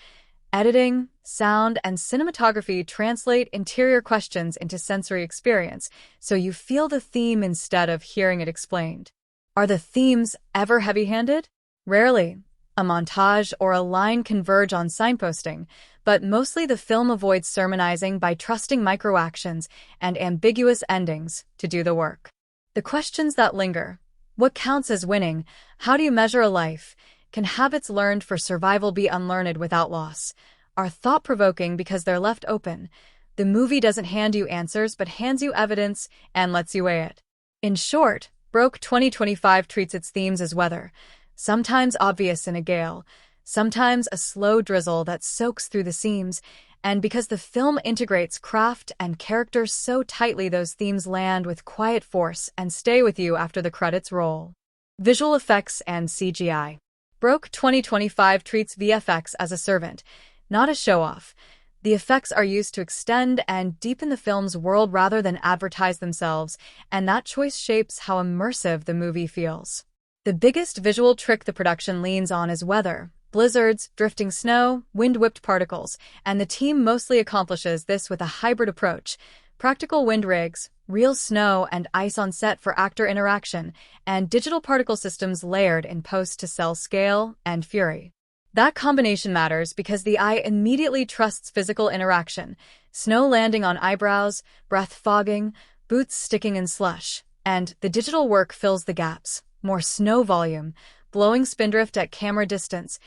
Editing, sound, and cinematography translate interior questions into sensory experience, so you feel the theme instead of hearing it explained. Are the themes ever heavy-handed? Rarely. A montage or a line converge on signposting, but mostly the film avoids sermonizing by trusting microactions and ambiguous endings to do the work. The questions that linger: what counts as winning? How do you measure a life? Can habits learned for survival be unlearned without loss? Are thought-provoking because they're left open. The movie doesn't hand you answers but hands you evidence and lets you weigh it. In short, Broke 2025 treats its themes as weather, sometimes obvious in a gale, sometimes a slow drizzle that soaks through the seams, and because the film integrates craft and character so tightly, those themes land with quiet force and stay with you after the credits roll. Visual effects and CGI. Broke 2025 treats VFX as a servant, not a show-off. The effects are used to extend and deepen the film's world rather than advertise themselves, and that choice shapes how immersive the movie feels. The biggest visual trick the production leans on is weather: blizzards, drifting snow, wind-whipped particles, and the team mostly accomplishes this with a hybrid approach: practical wind rigs, real snow and ice on set for actor interaction, and digital particle systems layered in post to sell scale and fury. That combination matters because the eye immediately trusts physical interaction: snow landing on eyebrows, breath fogging, boots sticking in slush, and the digital work fills the gaps: more snow volume, blowing spindrift at camera distance,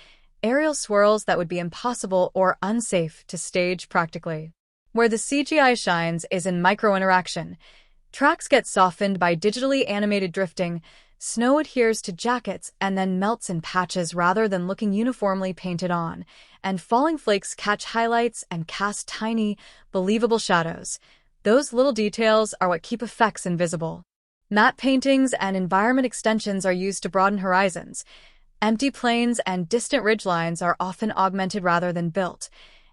aerial swirls that would be impossible or unsafe to stage practically. Where the CGI shines is in micro-interaction. Tracks get softened by digitally animated drifting, snow adheres to jackets and then melts in patches rather than looking uniformly painted on, and falling flakes catch highlights and cast tiny, believable shadows. Those little details are what keep effects invisible. Matte paintings and environment extensions are used to broaden horizons. Empty plains and distant ridgelines are often augmented rather than built,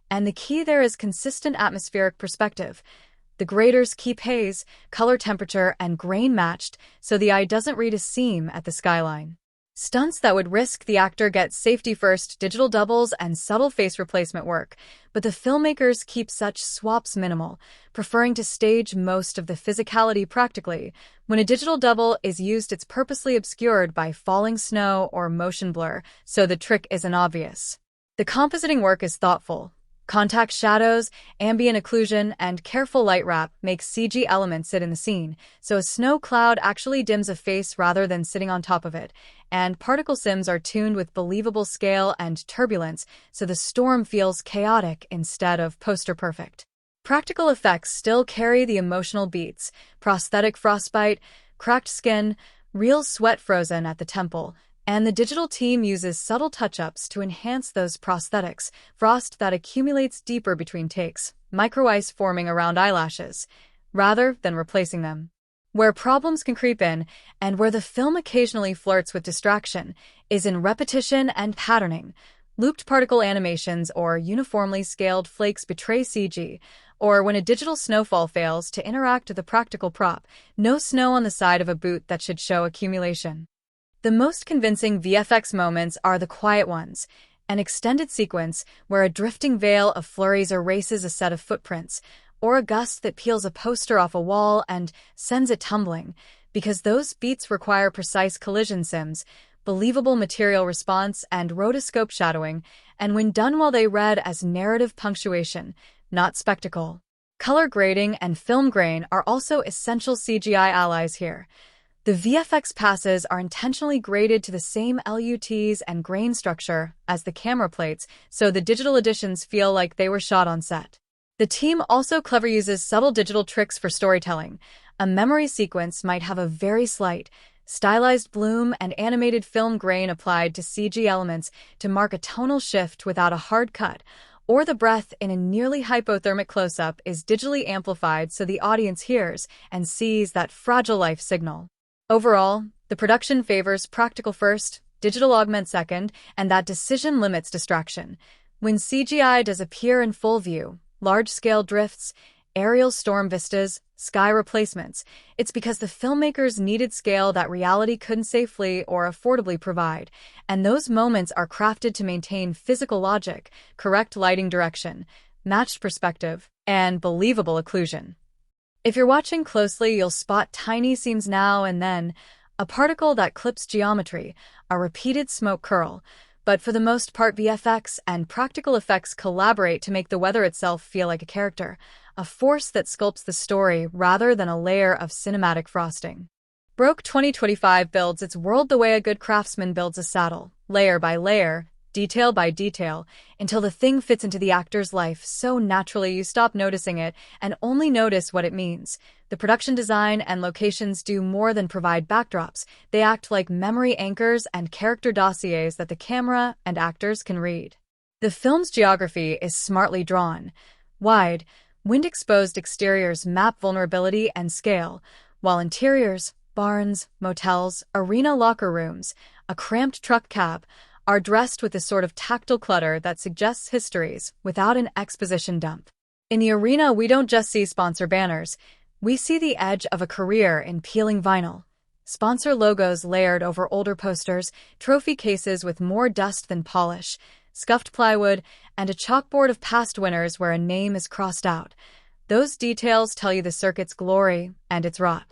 and the key there is consistent atmospheric perspective. The graders keep haze, color temperature, and grain matched so the eye doesn't read a seam at the skyline. Stunts that would risk the actor get safety-first digital doubles and subtle face replacement work, but the filmmakers keep such swaps minimal, preferring to stage most of the physicality practically. When a digital double is used, it's purposely obscured by falling snow or motion blur, so the trick isn't obvious. The compositing work is thoughtful. Contact shadows, ambient occlusion, and careful light wrap make CG elements sit in the scene, so a snow cloud actually dims a face rather than sitting on top of it, and particle sims are tuned with believable scale and turbulence, so the storm feels chaotic instead of poster-perfect. Practical effects still carry the emotional beats: prosthetic frostbite, cracked skin, real sweat frozen at the temple, and the digital team uses subtle touch-ups to enhance those prosthetics: frost that accumulates deeper between takes, micro-ice forming around eyelashes, rather than replacing them. Where problems can creep in, and where the film occasionally flirts with distraction, is in repetition and patterning. Looped particle animations or uniformly scaled flakes betray CG, or when a digital snowfall fails to interact with a practical prop, no snow on the side of a boot that should show accumulation. The most convincing VFX moments are the quiet ones: An extended sequence where a drifting veil of flurries erases a set of footprints, or a gust that peels a poster off a wall and sends it tumbling, because those beats require precise collision sims, believable material response, and rotoscope shadowing, and when done well they read as narrative punctuation, not spectacle. Color grading and film grain are also essential CGI allies here. The VFX passes are intentionally graded to the same LUTs and grain structure as the camera plates, so the digital editions feel like they were shot on set. The team also cleverly uses subtle digital tricks for storytelling. A memory sequence might have a very slight, stylized bloom and animated film grain applied to CG elements to mark a tonal shift without a hard cut, or the breath in a nearly hypothermic close-up is digitally amplified so the audience hears and sees that fragile life signal. Overall, the production favors practical first, digital augment second, and that decision limits distraction. When CGI does appear in full view, large-scale drifts, aerial storm vistas, sky replacements, it's because the filmmakers needed scale that reality couldn't safely or affordably provide, and those moments are crafted to maintain physical logic, correct lighting direction, matched perspective, and believable occlusion. If you're watching closely, you'll spot tiny seams now and then, a particle that clips geometry, a repeated smoke curl, but for the most part VFX and practical effects collaborate to make the weather itself feel like a character, a force that sculpts the story rather than a layer of cinematic frosting. Broke 2025 builds its world the way a good craftsman builds a saddle, layer by layer, detail by detail, until the thing fits into the actor's life so naturally you stop noticing it and only notice what it means. The production design and locations do more than provide backdrops. They act like memory anchors and character dossiers that the camera and actors can read. The film's geography is smartly drawn. Wide, wind-exposed exteriors map vulnerability and scale, while interiors, barns, motels, arena locker rooms, a cramped truck cab, are dressed with the sort of tactile clutter that suggests histories without an exposition dump. In the arena, we don't just see sponsor banners. We see the edge of a career in peeling vinyl. Sponsor logos layered over older posters, trophy cases with more dust than polish, scuffed plywood, and a chalkboard of past winners where a name is crossed out. Those details tell you the circuit's glory and its rot.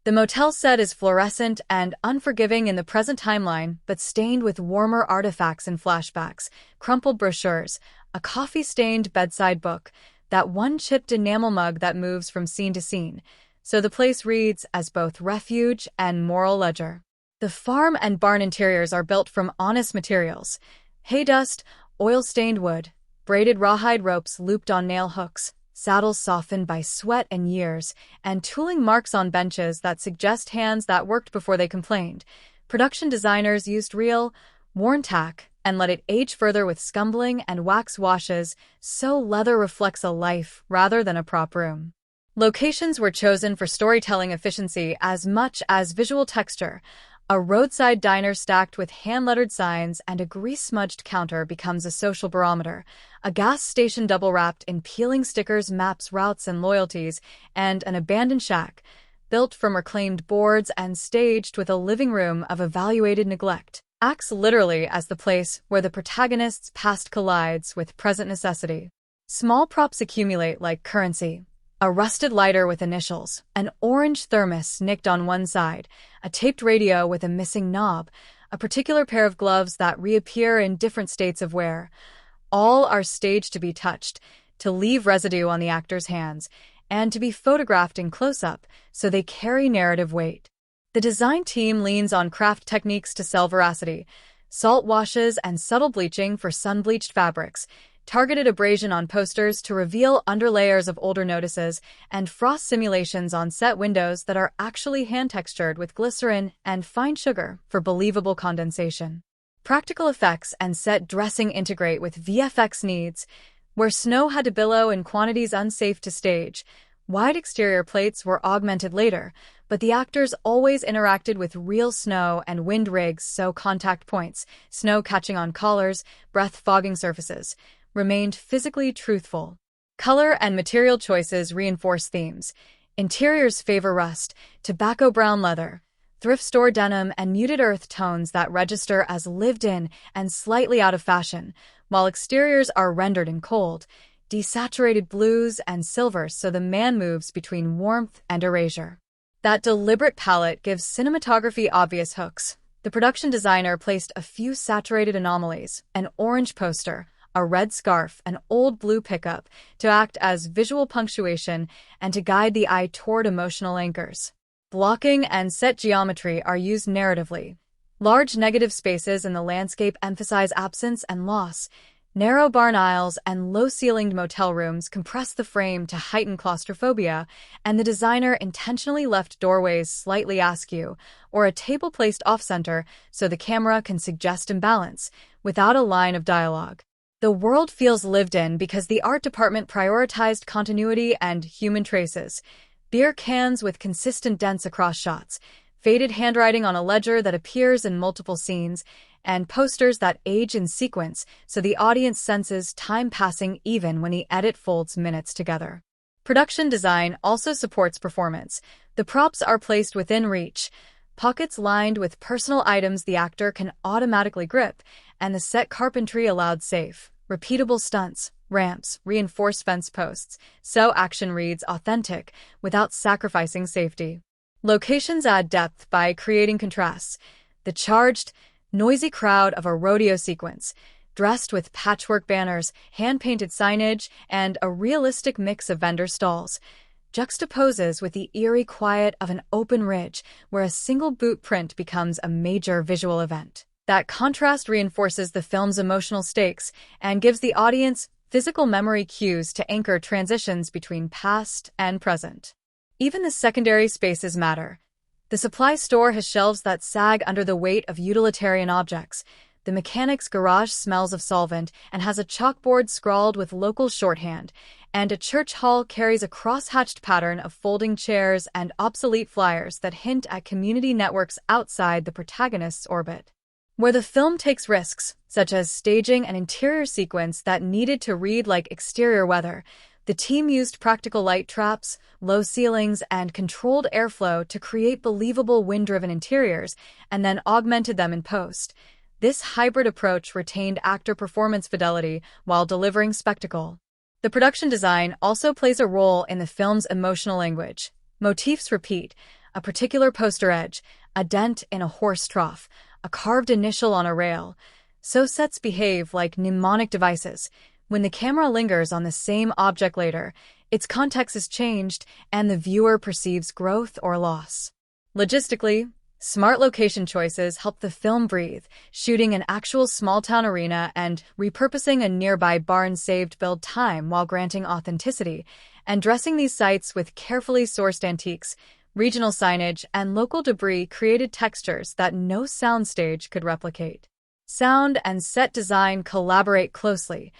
The motel set is fluorescent and unforgiving in the present timeline, but stained with warmer artifacts and flashbacks, crumpled brochures, a coffee-stained bedside book, that one chipped enamel mug that moves from scene to scene. So the place reads as both refuge and moral ledger. The farm and barn interiors are built from honest materials. Hay dust, oil-stained wood, braided rawhide ropes looped on nail hooks, saddles softened by sweat and years, and tooling marks on benches that suggest hands that worked before they complained. Production designers used real, worn tack and let it age further with scumbling and wax washes, so leather reflects a life rather than a prop room. Locations were chosen for storytelling efficiency as much as visual texture. A roadside diner stacked with hand-lettered signs and a grease-smudged counter becomes a social barometer. A gas station double-wrapped in peeling stickers maps routes and loyalties, and an abandoned shack, built from reclaimed boards and staged with a living room of evaluated neglect, acts literally as the place where the protagonist's past collides with present necessity. Small props accumulate like currency. A rusted lighter with initials, an orange thermos nicked on one side, a taped radio with a missing knob, a particular pair of gloves that reappear in different states of wear. All are staged to be touched, to leave residue on the actor's hands, and to be photographed in close-up so they carry narrative weight. The design team leans on craft techniques to sell veracity, salt washes and subtle bleaching for sun-bleached fabrics, targeted abrasion on posters to reveal underlayers of older notices, and frost simulations on set windows that are actually hand-textured with glycerin and fine sugar for believable condensation. Practical effects and set dressing integrate with VFX needs. Where snow had to billow in quantities unsafe to stage, wide exterior plates were augmented later, but the actors always interacted with real snow and wind rigs, so contact points, snow catching on collars, breath-fogging surfaces, remained physically truthful. Color and material choices reinforce themes. Interiors favor rust, tobacco brown leather, thrift store denim, and muted earth tones that register as lived-in and slightly out of fashion, while exteriors are rendered in cold, desaturated blues and silvers so the man moves between warmth and erasure. That deliberate palette gives cinematography obvious hooks. The production designer placed a few saturated anomalies, an orange poster, a red scarf, an old blue pickup, to act as visual punctuation and to guide the eye toward emotional anchors. Blocking and set geometry are used narratively. Large negative spaces in the landscape emphasize absence and loss. Narrow barn aisles and low-ceilinged motel rooms compress the frame to heighten claustrophobia, and the designer intentionally left doorways slightly askew, or a table placed off-center so the camera can suggest imbalance, without a line of dialogue. The world feels lived in because the art department prioritized continuity and human traces. Beer cans with consistent dents across shots, faded handwriting on a ledger that appears in multiple scenes, and posters that age in sequence so the audience senses time passing even when the edit folds minutes together. Production design also supports performance. The props are placed within reach, pockets lined with personal items the actor can automatically grip, and the set carpentry allowed safe, repeatable stunts, ramps, reinforced fence posts, so action reads authentic without sacrificing safety. Locations add depth by creating contrasts. The charged, noisy crowd of a rodeo sequence, dressed with patchwork banners, hand-painted signage, and a realistic mix of vendor stalls, juxtaposes with the eerie quiet of an open ridge where a single boot print becomes a major visual event. That contrast reinforces the film's emotional stakes and gives the audience physical memory cues to anchor transitions between past and present. Even the secondary spaces matter. The supply store has shelves that sag under the weight of utilitarian objects. The mechanic's garage smells of solvent and has a chalkboard scrawled with local shorthand, and a church hall carries a cross-hatched pattern of folding chairs and obsolete flyers that hint at community networks outside the protagonist's orbit. Where the film takes risks, such as staging an interior sequence that needed to read like exterior weather, the team used practical light traps, low ceilings, and controlled airflow to create believable wind-driven interiors, and then augmented them in post. This hybrid approach retained actor performance fidelity while delivering spectacle. The production design also plays a role in the film's emotional language. Motifs repeat: a particular poster edge, a dent in a horse trough, a carved initial on a rail. So sets behave like mnemonic devices. When the camera lingers on the same object later, its context is changed and the viewer perceives growth or loss. Logistically, smart location choices help the film breathe. Shooting an actual small-town arena and repurposing a nearby barn saved build time while granting authenticity, and dressing these sites with carefully sourced antiques, regional signage, and local debris created textures that no soundstage could replicate. Sound and set design collaborate closely.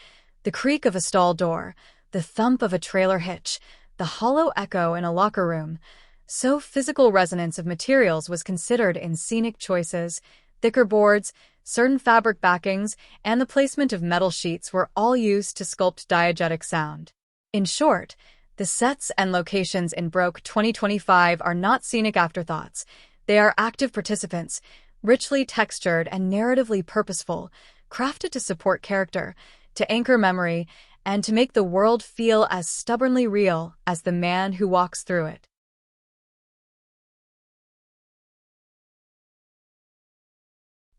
The creak of a stall door, the thump of a trailer hitch, the hollow echo in a locker room. So physical resonance of materials was considered in scenic choices. Thicker boards, certain fabric backings, and the placement of metal sheets were all used to sculpt diegetic sound. In short, the sets and locations in Broke 2025 are not scenic afterthoughts. They are active participants, richly textured and narratively purposeful, crafted to support character, to anchor memory, and to make the world feel as stubbornly real as the man who walks through it.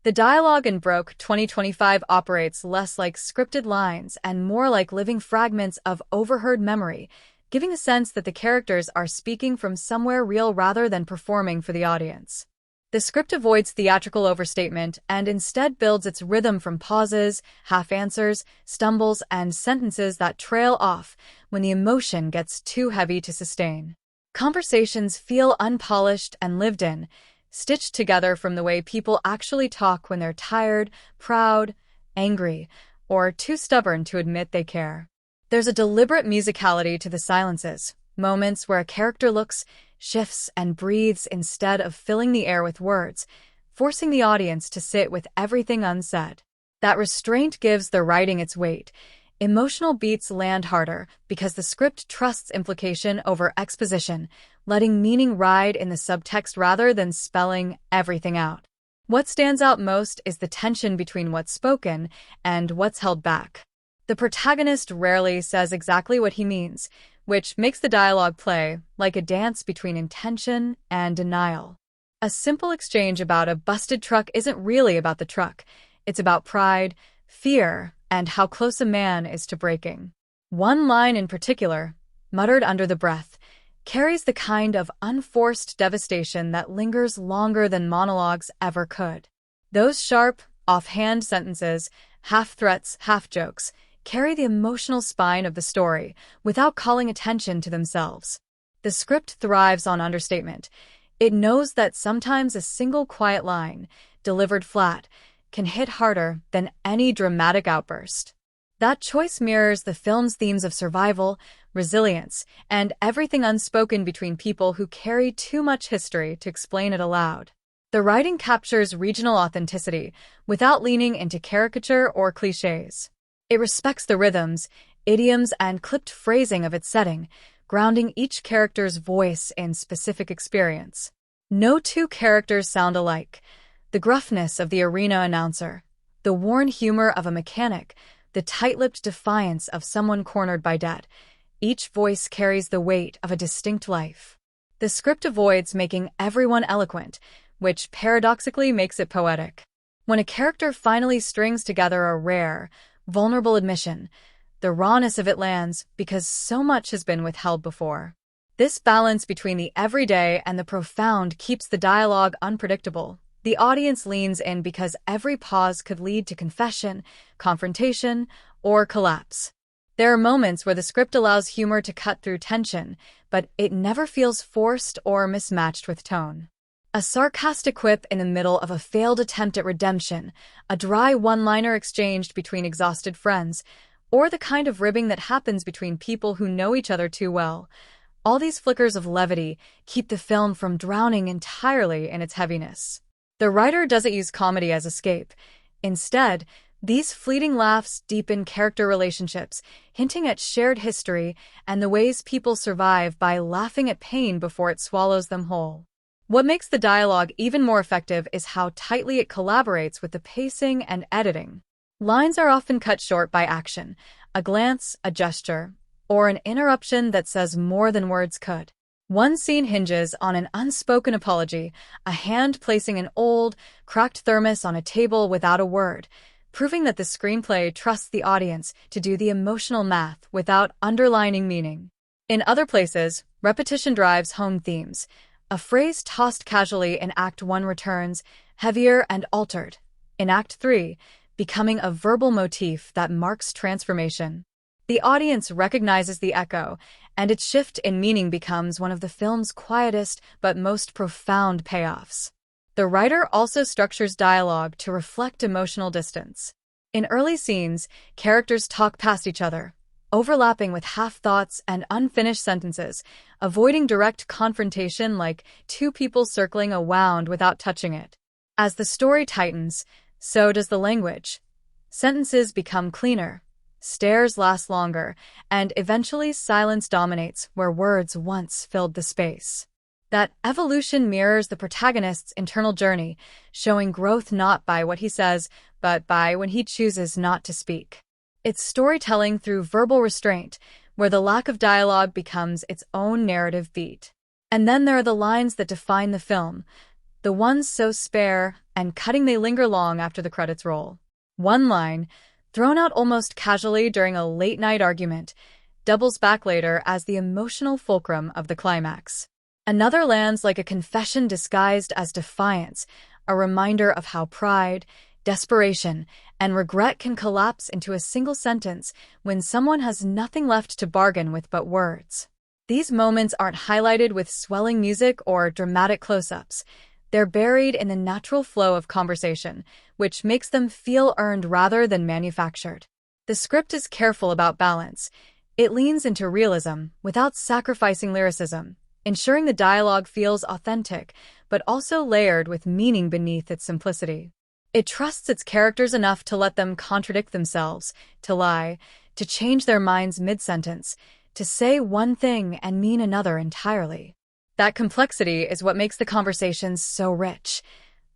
The dialogue in Broke 2025 operates less like scripted lines and more like living fragments of overheard memory, giving a sense that the characters are speaking from somewhere real rather than performing for the audience. The script avoids theatrical overstatement and instead builds its rhythm from pauses, half-answers, stumbles, and sentences that trail off when the emotion gets too heavy to sustain. Conversations feel unpolished and lived in, stitched together from the way people actually talk when they're tired, proud, angry, or too stubborn to admit they care. There's a deliberate musicality to the silences, moments where a character looks, shifts, and breathes instead of filling the air with words, forcing the audience to sit with everything unsaid. That restraint gives the writing its weight. Emotional beats land harder because the script trusts implication over exposition, letting meaning ride in the subtext rather than spelling everything out. What stands out most is the tension between what's spoken and what's held back. The protagonist rarely says exactly what he means, which makes the dialogue play like a dance between intention and denial. A simple exchange about a busted truck isn't really about the truck. It's about pride, fear, and how close a man is to breaking. One line in particular, muttered under the breath, carries the kind of unforced devastation that lingers longer than monologues ever could. Those sharp, offhand sentences, half threats, half jokes, carry the emotional spine of the story without calling attention to themselves. The script thrives on understatement. It knows that sometimes a single quiet line, delivered flat, can hit harder than any dramatic outburst. That choice mirrors the film's themes of survival, resilience, and everything unspoken between people who carry too much history to explain it aloud. The writing captures regional authenticity without leaning into caricature or cliches. It respects the rhythms, idioms, and clipped phrasing of its setting, grounding each character's voice in specific experience. No two characters sound alike. The gruffness of the arena announcer, the worn humor of a mechanic, the tight-lipped defiance of someone cornered by debt. Each voice carries the weight of a distinct life. The script avoids making everyone eloquent, which paradoxically makes it poetic. When a character finally strings together a rare, vulnerable admission, the rawness of it lands because so much has been withheld before. This balance between the everyday and the profound keeps the dialogue unpredictable. The audience leans in because every pause could lead to confession, confrontation, or collapse. There are moments where the script allows humor to cut through tension, but it never feels forced or mismatched with tone. A sarcastic quip in the middle of a failed attempt at redemption, a dry one-liner exchanged between exhausted friends, or the kind of ribbing that happens between people who know each other too well. All these flickers of levity keep the film from drowning entirely in its heaviness. The writer doesn't use comedy as escape. Instead, these fleeting laughs deepen character relationships, hinting at shared history and the ways people survive by laughing at pain before it swallows them whole. What makes the dialogue even more effective is how tightly it collaborates with the pacing and editing. Lines are often cut short by action, a glance, a gesture, or an interruption that says more than words could. One scene hinges on an unspoken apology, a hand placing an old, cracked thermos on a table without a word, proving that the screenplay trusts the audience to do the emotional math without underlining meaning. In other places, repetition drives home themes. A phrase tossed casually in Act 1 returns, heavier and altered, in Act 3, becoming a verbal motif that marks transformation. The audience recognizes the echo, and its shift in meaning becomes one of the film's quietest but most profound payoffs. The writer also structures dialogue to reflect emotional distance. In early scenes, characters talk past each other, overlapping with half-thoughts and unfinished sentences, avoiding direct confrontation like two people circling a wound without touching it. As the story tightens, so does the language. Sentences become cleaner, stares last longer, and eventually silence dominates where words once filled the space. That evolution mirrors the protagonist's internal journey, showing growth not by what he says, but by when he chooses not to speak. It's storytelling through verbal restraint, where the lack of dialogue becomes its own narrative beat. And then there are the lines that define the film, the ones so spare and cutting they linger long after the credits roll. One line, thrown out almost casually during a late-night argument, doubles back later as the emotional fulcrum of the climax. Another lands like a confession disguised as defiance, a reminder of how pride, desperation, and regret can collapse into a single sentence when someone has nothing left to bargain with but words. These moments aren't highlighted with swelling music or dramatic close-ups. They're buried in the natural flow of conversation, which makes them feel earned rather than manufactured. The script is careful about balance. It leans into realism without sacrificing lyricism, ensuring the dialogue feels authentic, but also layered with meaning beneath its simplicity. It trusts its characters enough to let them contradict themselves, to lie, to change their minds mid-sentence, to say one thing and mean another entirely. That complexity is what makes the conversations so rich.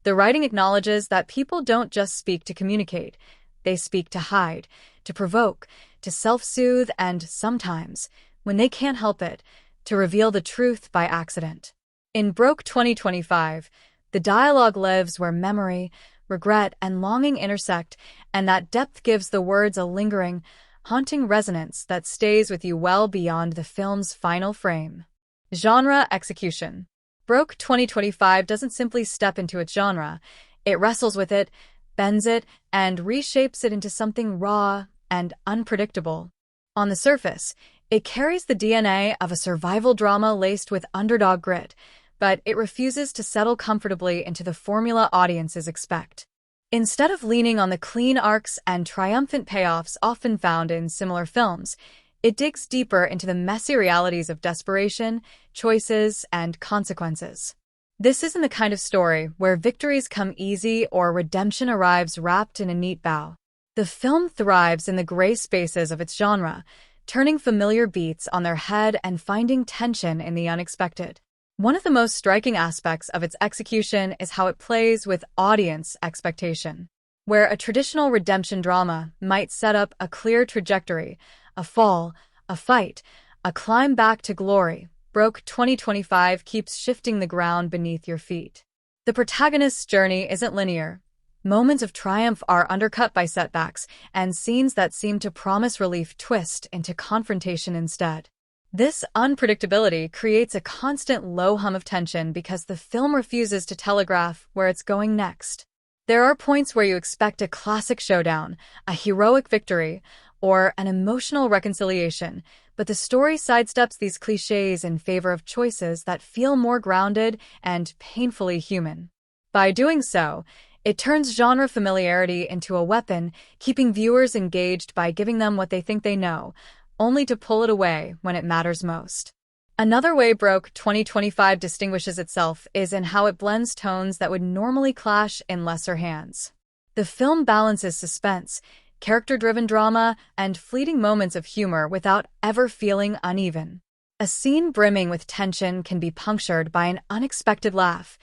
The writing acknowledges that people don't just speak to communicate. They speak to hide, to provoke, to self-soothe, and sometimes, when they can't help it, to reveal the truth by accident. In Broke 2025, the dialogue lives where memory, regret, and longing intersect, and that depth gives the words a lingering, haunting resonance that stays with you well beyond the film's final frame. Genre execution. Broke 2025 doesn't simply step into its genre. It wrestles with it, bends it, and reshapes it into something raw and unpredictable. On the surface, it carries the DNA of a survival drama laced with underdog grit, but it refuses to settle comfortably into the formula audiences expect. Instead of leaning on the clean arcs and triumphant payoffs often found in similar films, it digs deeper into the messy realities of desperation, choices, and consequences. This isn't the kind of story where victories come easy or redemption arrives wrapped in a neat bow. The film thrives in the gray spaces of its genre, turning familiar beats on their head and finding tension in the unexpected. One of the most striking aspects of its execution is how it plays with audience expectation. Where a traditional redemption drama might set up a clear trajectory, a fall, a fight, a climb back to glory, Broke 2025 keeps shifting the ground beneath your feet. The protagonist's journey isn't linear. Moments of triumph are undercut by setbacks, and scenes that seem to promise relief twist into confrontation instead. This unpredictability creates a constant low hum of tension because the film refuses to telegraph where it's going next. There are points where you expect a classic showdown, a heroic victory, or an emotional reconciliation, but the story sidesteps these cliches in favor of choices that feel more grounded and painfully human. By doing so, it turns genre familiarity into a weapon, keeping viewers engaged by giving them what they think they know, only to pull it away when it matters most. Another way Broke 2025 distinguishes itself is in how it blends tones that would normally clash in lesser hands. The film balances suspense, character-driven drama, and fleeting moments of humor without ever feeling uneven. A scene brimming with tension can be punctured by an unexpected laugh,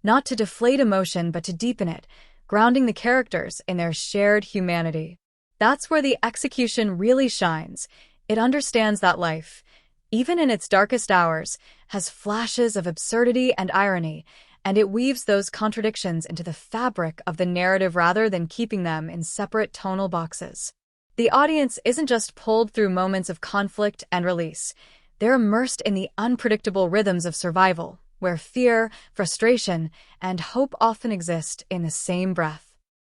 not to deflate emotion but to deepen it, grounding the characters in their shared humanity. That's where the execution really shines. It understands that life, even in its darkest hours, has flashes of absurdity and irony, and it weaves those contradictions into the fabric of the narrative rather than keeping them in separate tonal boxes. The audience isn't just pulled through moments of conflict and release. They're immersed in the unpredictable rhythms of survival, where fear, frustration, and hope often exist in the same breath.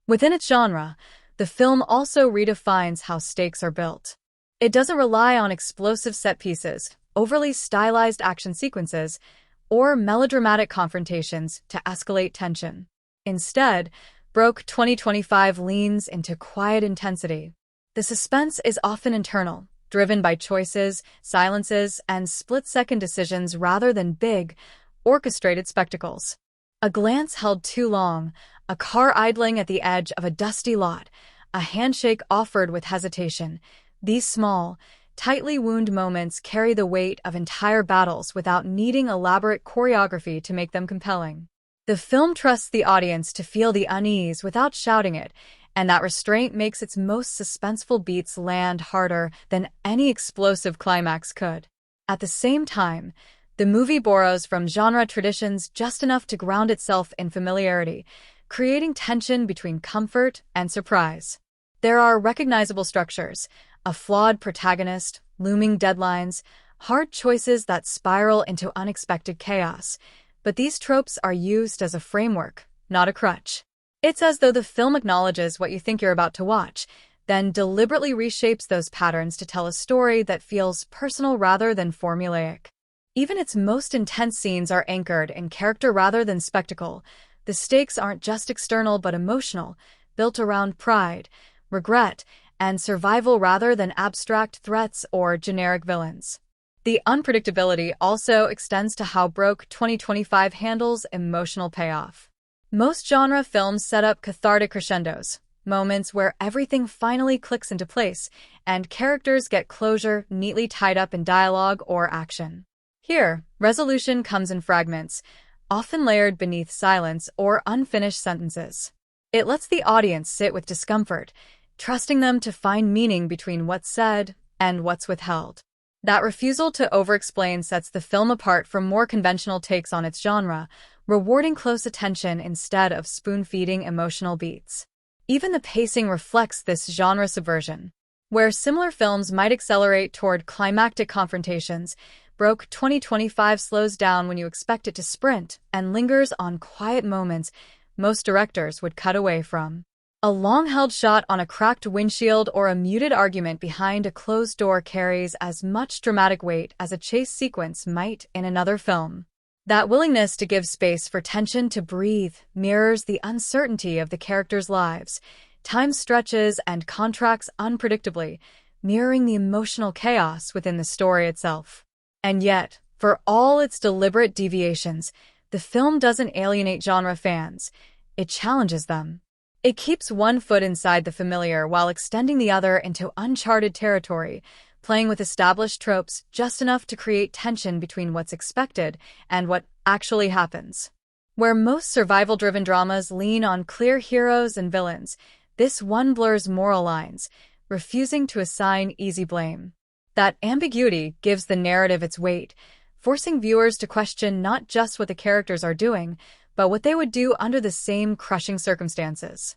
Within its genre, the film also redefines how stakes are built. It doesn't rely on explosive set pieces, overly stylized action sequences, or melodramatic confrontations to escalate tension. Instead, Broke 2025 leans into quiet intensity. The suspense is often internal, driven by choices, silences, and split-second decisions rather than big, orchestrated spectacles. A glance held too long, a car idling at the edge of a dusty lot, a handshake offered with hesitation. These small, tightly wound moments carry the weight of entire battles without needing elaborate choreography to make them compelling. The film trusts the audience to feel the unease without shouting it, and that restraint makes its most suspenseful beats land harder than any explosive climax could. At the same time, the movie borrows from genre traditions just enough to ground itself in familiarity, creating tension between comfort and surprise. There are recognizable structures, a flawed protagonist, looming deadlines, hard choices that spiral into unexpected chaos. But these tropes are used as a framework, not a crutch. It's as though the film acknowledges what you think you're about to watch, then deliberately reshapes those patterns to tell a story that feels personal rather than formulaic. Even its most intense scenes are anchored in character rather than spectacle. The stakes aren't just external but emotional, built around pride, regret, and survival rather than abstract threats or generic villains. The unpredictability also extends to how Broke 2025 handles emotional payoff. Most genre films set up cathartic crescendos, moments where everything finally clicks into place and characters get closure neatly tied up in dialogue or action. Here, resolution comes in fragments, often layered beneath silence or unfinished sentences. It lets the audience sit with discomfort, trusting them to find meaning between what's said and what's withheld. That refusal to over-explain sets the film apart from more conventional takes on its genre, rewarding close attention instead of spoon-feeding emotional beats. Even the pacing reflects this genre subversion. Where similar films might accelerate toward climactic confrontations, Broke 2025 slows down when you expect it to sprint and lingers on quiet moments most directors would cut away from. A long-held shot on a cracked windshield or a muted argument behind a closed door carries as much dramatic weight as a chase sequence might in another film. That willingness to give space for tension to breathe mirrors the uncertainty of the characters' lives. Time stretches and contracts unpredictably, mirroring the emotional chaos within the story itself. And yet, for all its deliberate deviations, the film doesn't alienate genre fans. It challenges them. It keeps one foot inside the familiar while extending the other into uncharted territory, playing with established tropes just enough to create tension between what's expected and what actually happens. Where most survival-driven dramas lean on clear heroes and villains, this one blurs moral lines, refusing to assign easy blame. That ambiguity gives the narrative its weight, forcing viewers to question not just what the characters are doing, but what they would do under the same crushing circumstances.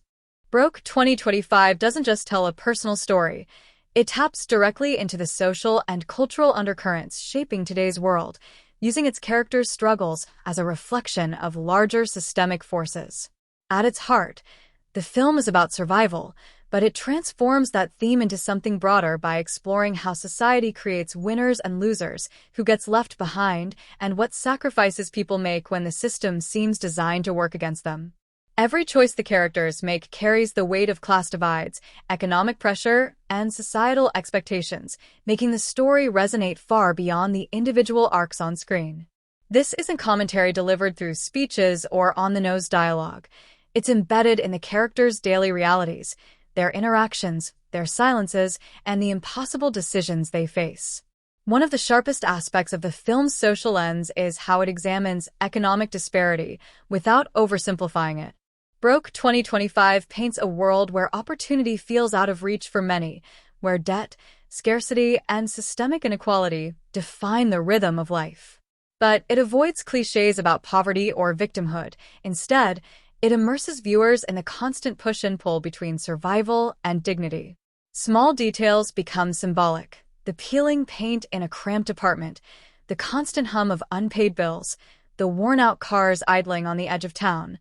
Broke 2025 doesn't just tell a personal story. It taps directly into the social and cultural undercurrents shaping today's world, using its characters' struggles as a reflection of larger systemic forces. At its heart, the film is about survival, but it transforms that theme into something broader by exploring how society creates winners and losers, who gets left behind, and what sacrifices people make when the system seems designed to work against them. Every choice the characters make carries the weight of class divides, economic pressure, and societal expectations, making the story resonate far beyond the individual arcs on screen. This isn't commentary delivered through speeches or on-the-nose dialogue. It's embedded in the characters' daily realities, their interactions, their silences, and the impossible decisions they face. One of the sharpest aspects of the film's social lens is how it examines economic disparity without oversimplifying it. Broke 2025 paints a world where opportunity feels out of reach for many, where debt, scarcity, and systemic inequality define the rhythm of life. But it avoids cliches about poverty or victimhood. Instead, it immerses viewers in the constant push and pull between survival and dignity. Small details become symbolic. The peeling paint in a cramped apartment, the constant hum of unpaid bills, the worn-out cars idling on the edge of town,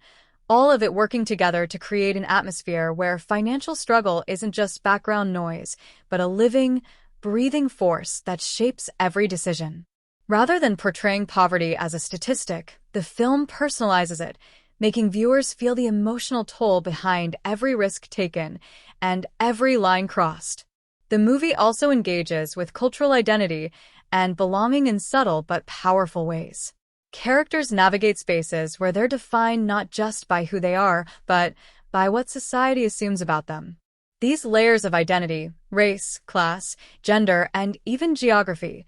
all of it working together to create an atmosphere where financial struggle isn't just background noise, but a living, breathing force that shapes every decision. Rather than portraying poverty as a statistic, the film personalizes it, making viewers feel the emotional toll behind every risk taken and every line crossed. The movie also engages with cultural identity and belonging in subtle but powerful ways. Characters navigate spaces where they're defined not just by who they are, but by what society assumes about them. These layers of identity, race, class, gender, and even geography,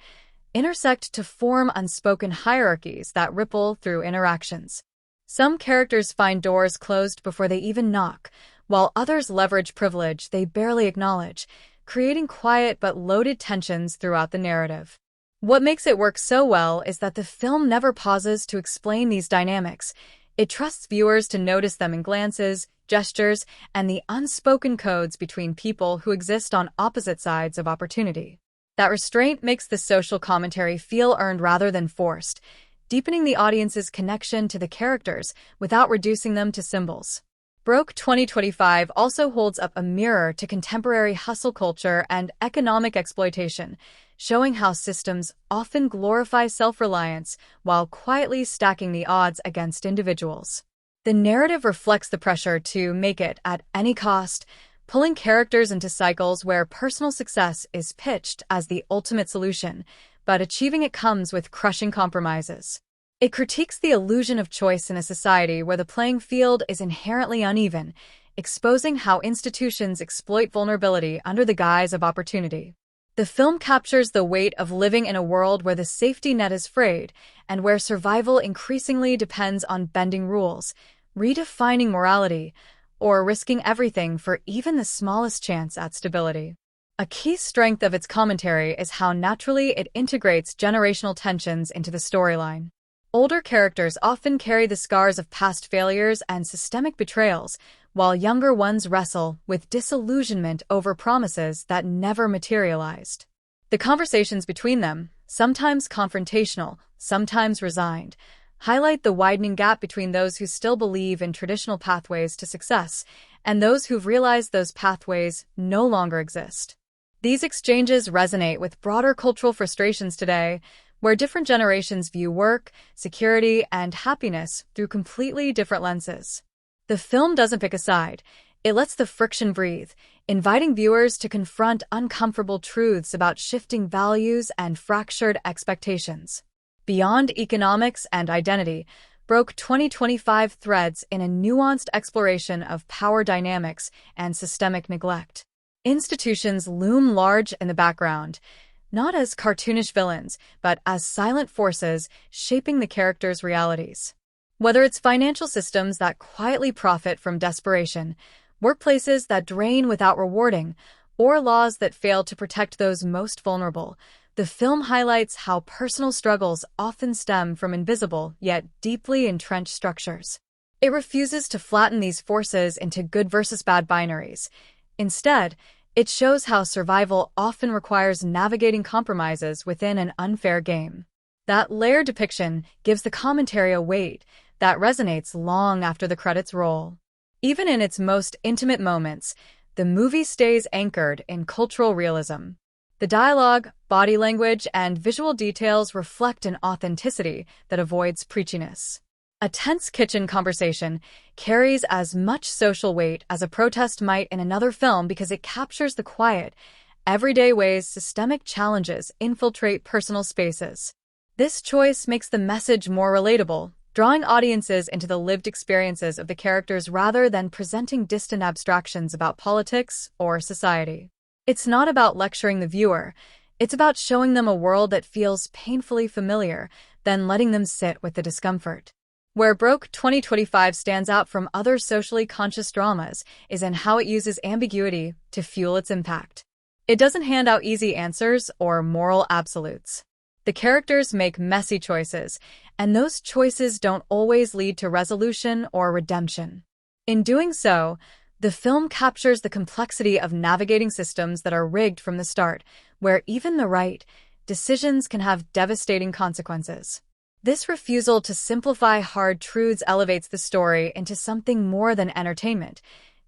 intersect to form unspoken hierarchies that ripple through interactions. Some characters find doors closed before they even knock, while others leverage privilege they barely acknowledge, creating quiet but loaded tensions throughout the narrative. What makes it work so well is that the film never pauses to explain these dynamics. It trusts viewers to notice them in glances, gestures, and the unspoken codes between people who exist on opposite sides of opportunity. That restraint makes the social commentary feel earned rather than forced, deepening the audience's connection to the characters without reducing them to symbols. Broke 2025 also holds up a mirror to contemporary hustle culture and economic exploitation, showing how systems often glorify self-reliance while quietly stacking the odds against individuals. The narrative reflects the pressure to make it at any cost, pulling characters into cycles where personal success is pitched as the ultimate solution, but achieving it comes with crushing compromises. It critiques the illusion of choice in a society where the playing field is inherently uneven, exposing how institutions exploit vulnerability under the guise of opportunity. The film captures the weight of living in a world where the safety net is frayed and where survival increasingly depends on bending rules, redefining morality, or risking everything for even the smallest chance at stability. A key strength of its commentary is how naturally it integrates generational tensions into the storyline. Older characters often carry the scars of past failures and systemic betrayals, while younger ones wrestle with disillusionment over promises that never materialized. The conversations between them, sometimes confrontational, sometimes resigned, highlight the widening gap between those who still believe in traditional pathways to success and those who've realized those pathways no longer exist. These exchanges resonate with broader cultural frustrations today, where different generations view work, security, and happiness through completely different lenses. The film doesn't pick a side. It lets the friction breathe, inviting viewers to confront uncomfortable truths about shifting values and fractured expectations. Beyond economics and identity, Broke 2025 threads in a nuanced exploration of power dynamics and systemic neglect. Institutions loom large in the background, not as cartoonish villains, but as silent forces shaping the characters' realities. Whether it's financial systems that quietly profit from desperation, workplaces that drain without rewarding, or laws that fail to protect those most vulnerable, the film highlights how personal struggles often stem from invisible yet deeply entrenched structures. It refuses to flatten these forces into good versus bad binaries. Instead, it shows how survival often requires navigating compromises within an unfair game. That layered depiction gives the commentary a weight that resonates long after the credits roll. Even in its most intimate moments, the movie stays anchored in cultural realism. The dialogue, body language, and visual details reflect an authenticity that avoids preachiness. A tense kitchen conversation carries as much social weight as a protest might in another film because it captures the quiet, everyday ways systemic challenges infiltrate personal spaces. This choice makes the message more relatable, drawing audiences into the lived experiences of the characters rather than presenting distant abstractions about politics or society. It's not about lecturing the viewer, it's about showing them a world that feels painfully familiar, then letting them sit with the discomfort. Where Broke 2025 stands out from other socially conscious dramas is in how it uses ambiguity to fuel its impact. It doesn't hand out easy answers or moral absolutes. The characters make messy choices, and those choices don't always lead to resolution or redemption. In doing so, the film captures the complexity of navigating systems that are rigged from the start, where even the right decisions can have devastating consequences. This refusal to simplify hard truths elevates the story into something more than entertainment.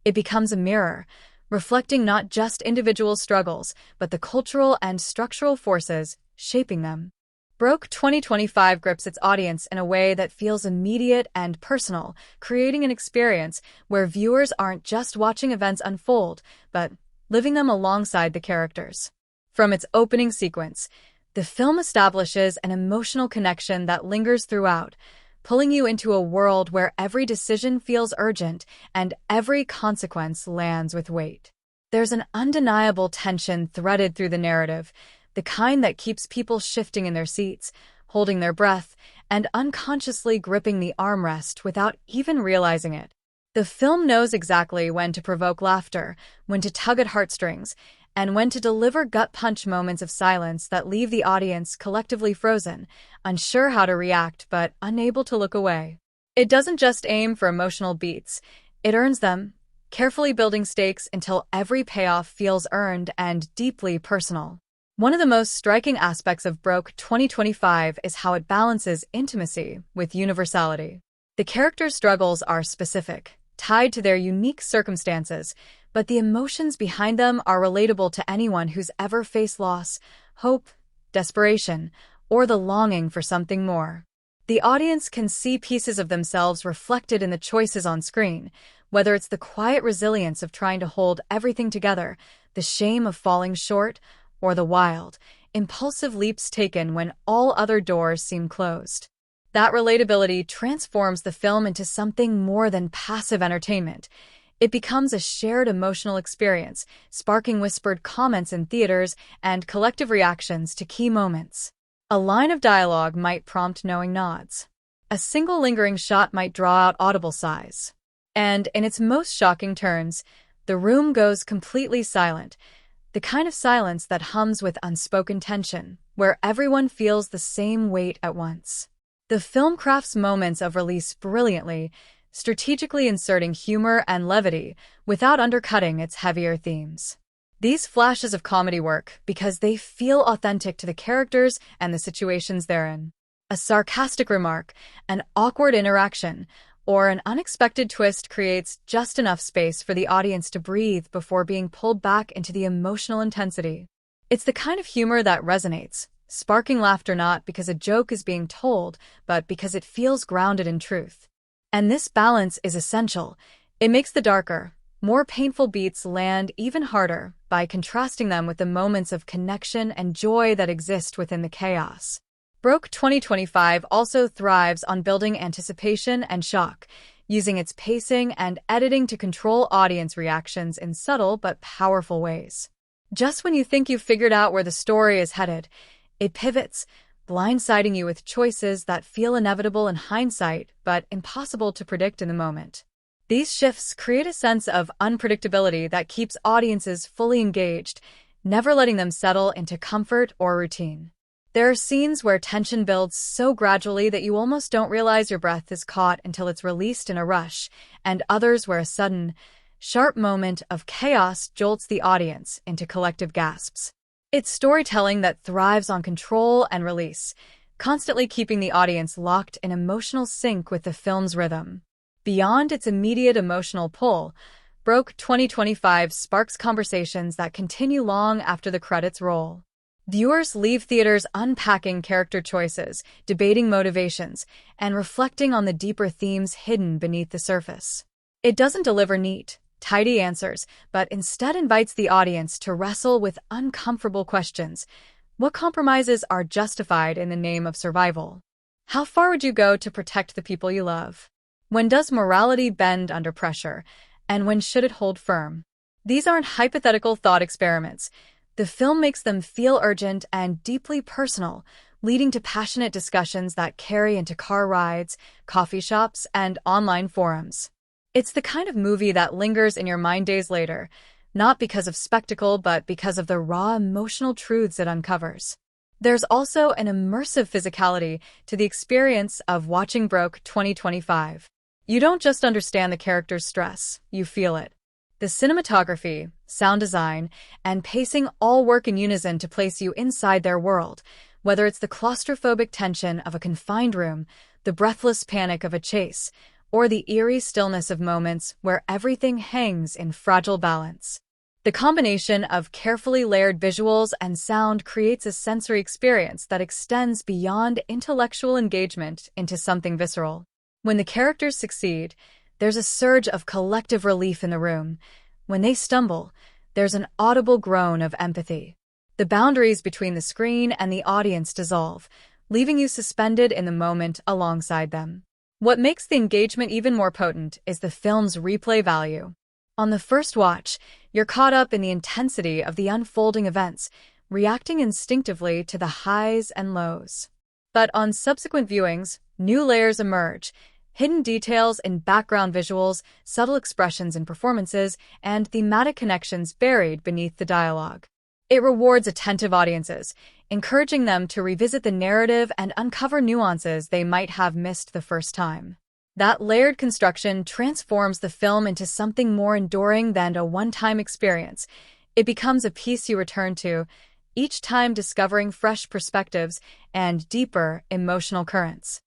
It becomes a mirror, reflecting not just individual struggles, but the cultural and structural forces shaping them. Broke 2025 grips its audience in a way that feels immediate and personal, creating an experience where viewers aren't just watching events unfold, but living them alongside the characters. From its opening sequence, the film establishes an emotional connection that lingers throughout, pulling you into a world where every decision feels urgent and every consequence lands with weight. There's an undeniable tension threaded through the narrative, the kind that keeps people shifting in their seats, holding their breath, and unconsciously gripping the armrest without even realizing it. The film knows exactly when to provoke laughter, when to tug at heartstrings, and when to deliver gut-punch moments of silence that leave the audience collectively frozen, unsure how to react but unable to look away. It doesn't just aim for emotional beats, it earns them, carefully building stakes until every payoff feels earned and deeply personal. One of the most striking aspects of Broke 2025 is how it balances intimacy with universality. The characters' struggles are specific, tied to their unique circumstances, but the emotions behind them are relatable to anyone who's ever faced loss, hope, desperation, or the longing for something more. The audience can see pieces of themselves reflected in the choices on screen, whether it's the quiet resilience of trying to hold everything together, the shame of falling short, or the wild, impulsive leaps taken when all other doors seem closed. That relatability transforms the film into something more than passive entertainment. It becomes a shared emotional experience, sparking whispered comments in theaters and collective reactions to key moments. A line of dialogue might prompt knowing nods. A single lingering shot might draw out audible sighs. And, in its most shocking turns, the room goes completely silent, the kind of silence that hums with unspoken tension, where everyone feels the same weight at once. The film crafts moments of release brilliantly, strategically inserting humor and levity without undercutting its heavier themes. These flashes of comedy work because they feel authentic to the characters and the situations they're in. A sarcastic remark, an awkward interaction, or an unexpected twist creates just enough space for the audience to breathe before being pulled back into the emotional intensity. It's the kind of humor that resonates, sparking laughter not because a joke is being told, but because it feels grounded in truth. And this balance is essential. It makes the darker, more painful beats land even harder by contrasting them with the moments of connection and joy that exist within the chaos. Broke 2025 also thrives on building anticipation and shock, using its pacing and editing to control audience reactions in subtle but powerful ways. Just when you think you've figured out where the story is headed, it pivots, blindsiding you with choices that feel inevitable in hindsight but impossible to predict in the moment. These shifts create a sense of unpredictability that keeps audiences fully engaged, never letting them settle into comfort or routine. There are scenes where tension builds so gradually that you almost don't realize your breath is caught until it's released in a rush, and others where a sudden, sharp moment of chaos jolts the audience into collective gasps. It's storytelling that thrives on control and release, constantly keeping the audience locked in emotional sync with the film's rhythm. Beyond its immediate emotional pull, Broke 2025 sparks conversations that continue long after the credits roll. Viewers leave theaters unpacking character choices, debating motivations, and reflecting on the deeper themes hidden beneath the surface. It doesn't deliver neat, tidy answers, but instead invites the audience to wrestle with uncomfortable questions. What compromises are justified in the name of survival? How far would you go to protect the people you love? When does morality bend under pressure, and when should it hold firm? These aren't hypothetical thought experiments. The film makes them feel urgent and deeply personal, leading to passionate discussions that carry into car rides, coffee shops, and online forums. It's the kind of movie that lingers in your mind days later, not because of spectacle, but because of the raw emotional truths it uncovers. There's also an immersive physicality to the experience of watching Broke 2025. You don't just understand the character's stress, you feel it. The cinematography, sound design, and pacing all work in unison to place you inside their world, whether it's the claustrophobic tension of a confined room, the breathless panic of a chase, or the eerie stillness of moments where everything hangs in fragile balance. The combination of carefully layered visuals and sound creates a sensory experience that extends beyond intellectual engagement into something visceral. When the characters succeed, there's a surge of collective relief in the room. When they stumble, there's an audible groan of empathy. The boundaries between the screen and the audience dissolve, leaving you suspended in the moment alongside them. What makes the engagement even more potent is the film's replay value. On the first watch, you're caught up in the intensity of the unfolding events, reacting instinctively to the highs and lows. But on subsequent viewings, new layers emerge, hidden details in background visuals, subtle expressions in performances, and thematic connections buried beneath the dialogue. It rewards attentive audiences, encouraging them to revisit the narrative and uncover nuances they might have missed the first time. That layered construction transforms the film into something more enduring than a one-time experience. It becomes a piece you return to, each time discovering fresh perspectives and deeper emotional currents.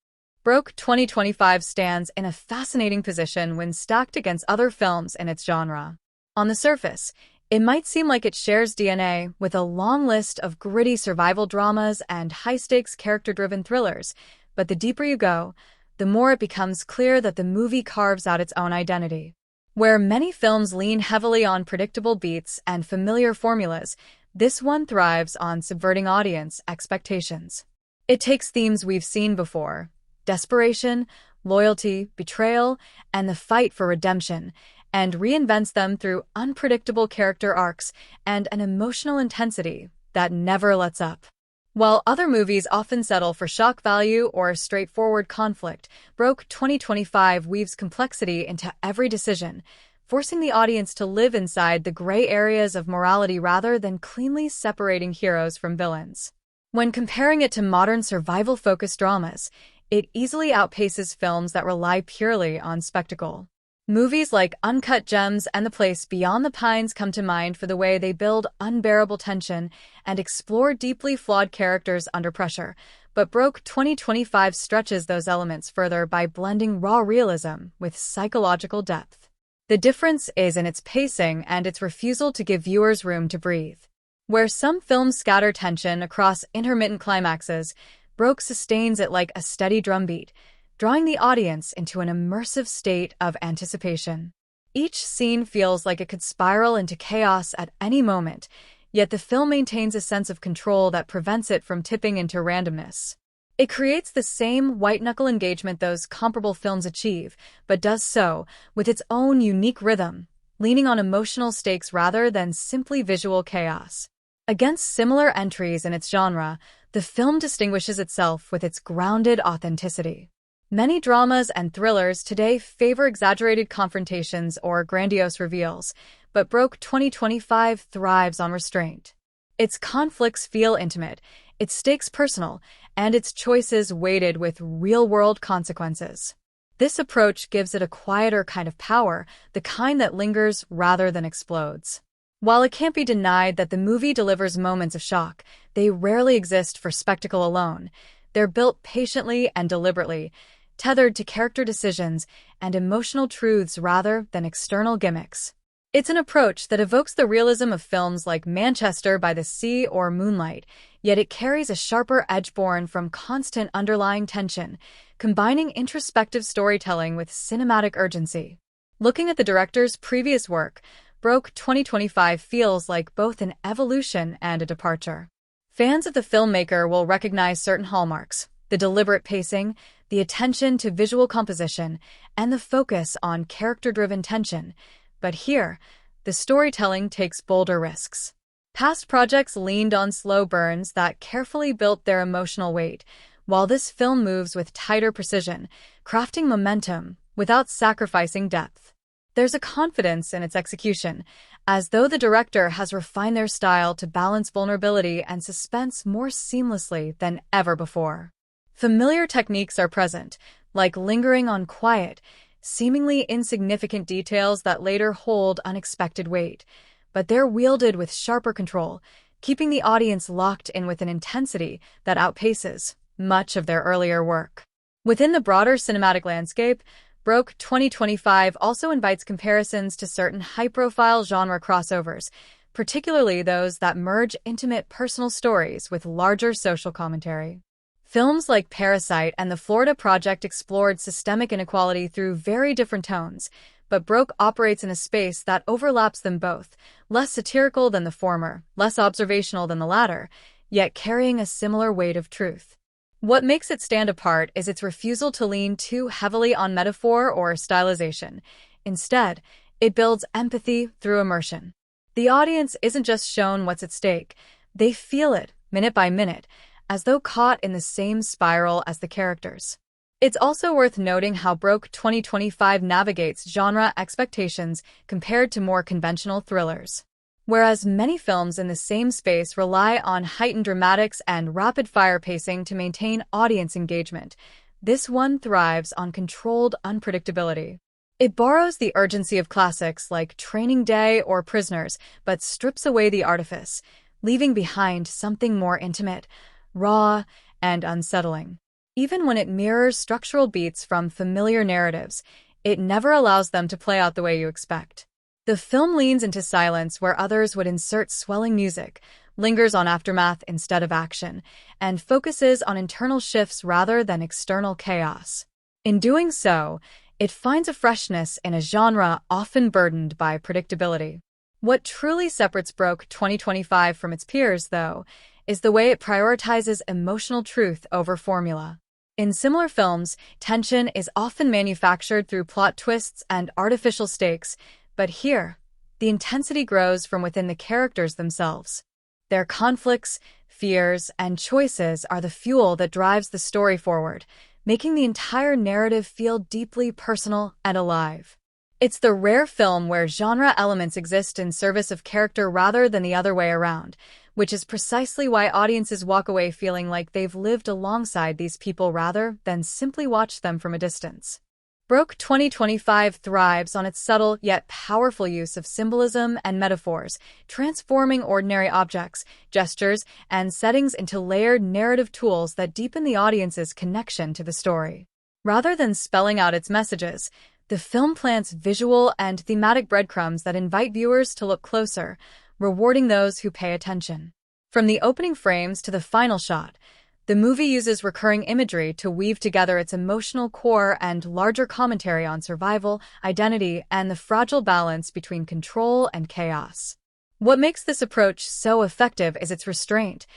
Broke 2025 stands in a fascinating position when stacked against other films in its genre. On the surface, it might seem like it shares DNA with a long list of gritty survival dramas and high-stakes character-driven thrillers, but the deeper you go, the more it becomes clear that the movie carves out its own identity. Where many films lean heavily on predictable beats and familiar formulas, this one thrives on subverting audience expectations. It takes themes we've seen before: desperation, loyalty, betrayal, and the fight for redemption, and reinvents them through unpredictable character arcs and an emotional intensity that never lets up. While other movies often settle for shock value or straightforward conflict, Broke 2025 weaves complexity into every decision, forcing the audience to live inside the gray areas of morality rather than cleanly separating heroes from villains. When comparing it to modern survival-focused dramas, it easily outpaces films that rely purely on spectacle. Movies like Uncut Gems and The Place Beyond the Pines come to mind for the way they build unbearable tension and explore deeply flawed characters under pressure, but Broke 2025 stretches those elements further by blending raw realism with psychological depth. The difference is in its pacing and its refusal to give viewers room to breathe. Where some films scatter tension across intermittent climaxes, Broke sustains it like a steady drumbeat, drawing the audience into an immersive state of anticipation. Each scene feels like it could spiral into chaos at any moment, yet the film maintains a sense of control that prevents it from tipping into randomness. It creates the same white-knuckle engagement those comparable films achieve, but does so with its own unique rhythm, leaning on emotional stakes rather than simply visual chaos. Against similar entries in its genre, the film distinguishes itself with its grounded authenticity. Many dramas and thrillers today favor exaggerated confrontations or grandiose reveals, but Broke 2025 thrives on restraint. Its conflicts feel intimate, its stakes personal, and its choices weighted with real-world consequences. This approach gives it a quieter kind of power, the kind that lingers rather than explodes. While it can't be denied that the movie delivers moments of shock, they rarely exist for spectacle alone. They're built patiently and deliberately, tethered to character decisions and emotional truths rather than external gimmicks. It's an approach that evokes the realism of films like Manchester by the Sea or Moonlight, yet it carries a sharper edge born from constant underlying tension, combining introspective storytelling with cinematic urgency. Looking at the director's previous work, Broke 2025 feels like both an evolution and a departure. Fans of the filmmaker will recognize certain hallmarks: the deliberate pacing, the attention to visual composition, and the focus on character-driven tension. But here, the storytelling takes bolder risks. Past projects leaned on slow burns that carefully built their emotional weight, while this film moves with tighter precision, crafting momentum without sacrificing depth. There's a confidence in its execution, as though the director has refined their style to balance vulnerability and suspense more seamlessly than ever before. Familiar techniques are present, like lingering on quiet, seemingly insignificant details that later hold unexpected weight, but they're wielded with sharper control, keeping the audience locked in with an intensity that outpaces much of their earlier work. Within the broader cinematic landscape, Broke 2025 also invites comparisons to certain high-profile genre crossovers, particularly those that merge intimate personal stories with larger social commentary. Films like Parasite and The Florida Project explored systemic inequality through very different tones, but Broke operates in a space that overlaps them both, less satirical than the former, less observational than the latter, yet carrying a similar weight of truth. What makes it stand apart is its refusal to lean too heavily on metaphor or stylization. Instead, it builds empathy through immersion. The audience isn't just shown what's at stake, they feel it, minute by minute, as though caught in the same spiral as the characters. It's also worth noting how Broke 2025 navigates genre expectations compared to more conventional thrillers. Whereas many films in the same space rely on heightened dramatics and rapid-fire pacing to maintain audience engagement, this one thrives on controlled unpredictability. It borrows the urgency of classics like Training Day or Prisoners, but strips away the artifice, leaving behind something more intimate, raw, and unsettling. Even when it mirrors structural beats from familiar narratives, it never allows them to play out the way you expect. The film leans into silence where others would insert swelling music, lingers on aftermath instead of action, and focuses on internal shifts rather than external chaos. In doing so, it finds a freshness in a genre often burdened by predictability. What truly separates Broke 2025 from its peers, though, is the way it prioritizes emotional truth over formula. In similar films, tension is often manufactured through plot twists and artificial stakes. But here, the intensity grows from within the characters themselves. Their conflicts, fears, and choices are the fuel that drives the story forward, making the entire narrative feel deeply personal and alive. It's the rare film where genre elements exist in service of character rather than the other way around, which is precisely why audiences walk away feeling like they've lived alongside these people rather than simply watched them from a distance. Broke 2025 thrives on its subtle yet powerful use of symbolism and metaphors, transforming ordinary objects, gestures, and settings into layered narrative tools that deepen the audience's connection to the story. Rather than spelling out its messages, the film plants visual and thematic breadcrumbs that invite viewers to look closer, rewarding those who pay attention. From the opening frames to the final shot, the movie uses recurring imagery to weave together its emotional core and larger commentary on survival, identity, and the fragile balance between control and chaos. What makes this approach so effective is its restraint.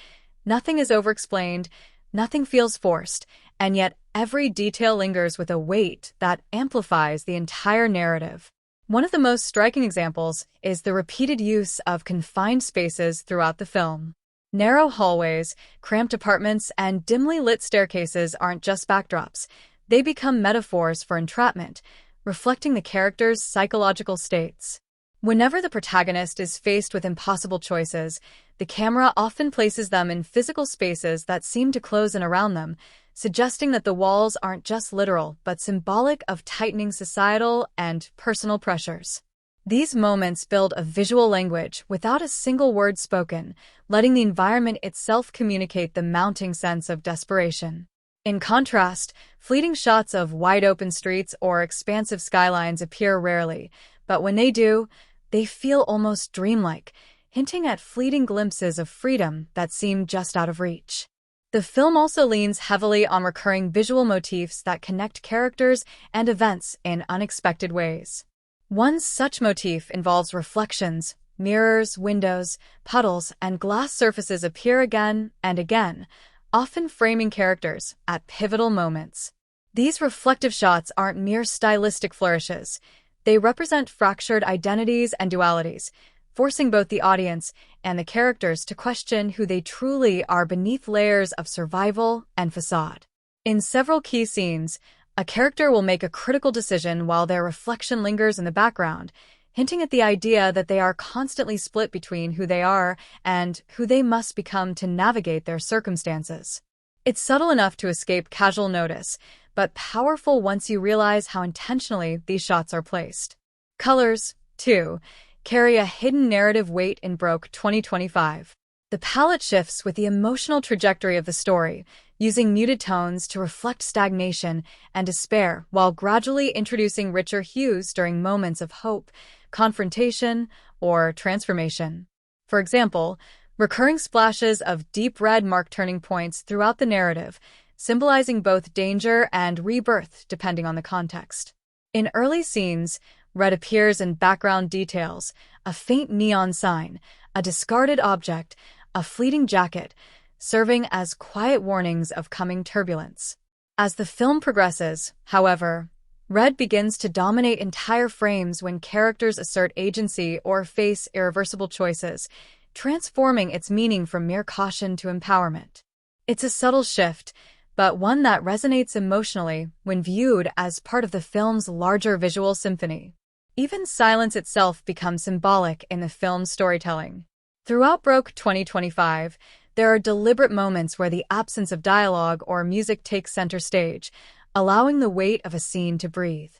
Nothing is overexplained, nothing feels forced, and yet every detail lingers with a weight that amplifies the entire narrative. One of the most striking examples is the repeated use of confined spaces throughout the film. Narrow hallways, cramped apartments, and dimly lit staircases aren't just backdrops. They become metaphors for entrapment, reflecting the characters' psychological states. Whenever the protagonist is faced with impossible choices, the camera often places them in physical spaces that seem to close in around them, suggesting that the walls aren't just literal but symbolic of tightening societal and personal pressures. These moments build a visual language without a single word spoken, letting the environment itself communicate the mounting sense of desperation. In contrast, fleeting shots of wide-open streets or expansive skylines appear rarely, but when they do, they feel almost dreamlike, hinting at fleeting glimpses of freedom that seem just out of reach. The film also leans heavily on recurring visual motifs that connect characters and events in unexpected ways. One such motif involves reflections. Mirrors, windows, puddles, and glass surfaces appear again and again, often framing characters at pivotal moments. These reflective shots aren't mere stylistic flourishes. They represent fractured identities and dualities, forcing both the audience and the characters to question who they truly are beneath layers of survival and facade. In several key scenes, a character will make a critical decision while their reflection lingers in the background, hinting at the idea that they are constantly split between who they are and who they must become to navigate their circumstances. It's subtle enough to escape casual notice, but powerful once you realize how intentionally these shots are placed. Colors, too, carry a hidden narrative weight in Broke 2025. The palette shifts with the emotional trajectory of the story, using muted tones to reflect stagnation and despair while gradually introducing richer hues during moments of hope, confrontation, or transformation. For example, recurring splashes of deep red mark turning points throughout the narrative, symbolizing both danger and rebirth depending on the context. In early scenes, red appears in background details, a faint neon sign, a discarded object, a fleeting jacket, serving as quiet warnings of coming turbulence. As the film progresses, however, red begins to dominate entire frames when characters assert agency or face irreversible choices, transforming its meaning from mere caution to empowerment. It's a subtle shift, but one that resonates emotionally when viewed as part of the film's larger visual symphony. Even silence itself becomes symbolic in the film's storytelling. Throughout Broke 2025, there are deliberate moments where the absence of dialogue or music takes center stage, allowing the weight of a scene to breathe.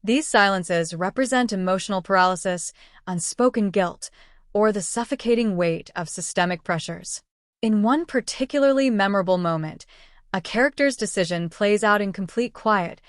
These silences represent emotional paralysis, unspoken guilt, or the suffocating weight of systemic pressures. In one particularly memorable moment, a character's decision plays out in complete quiet,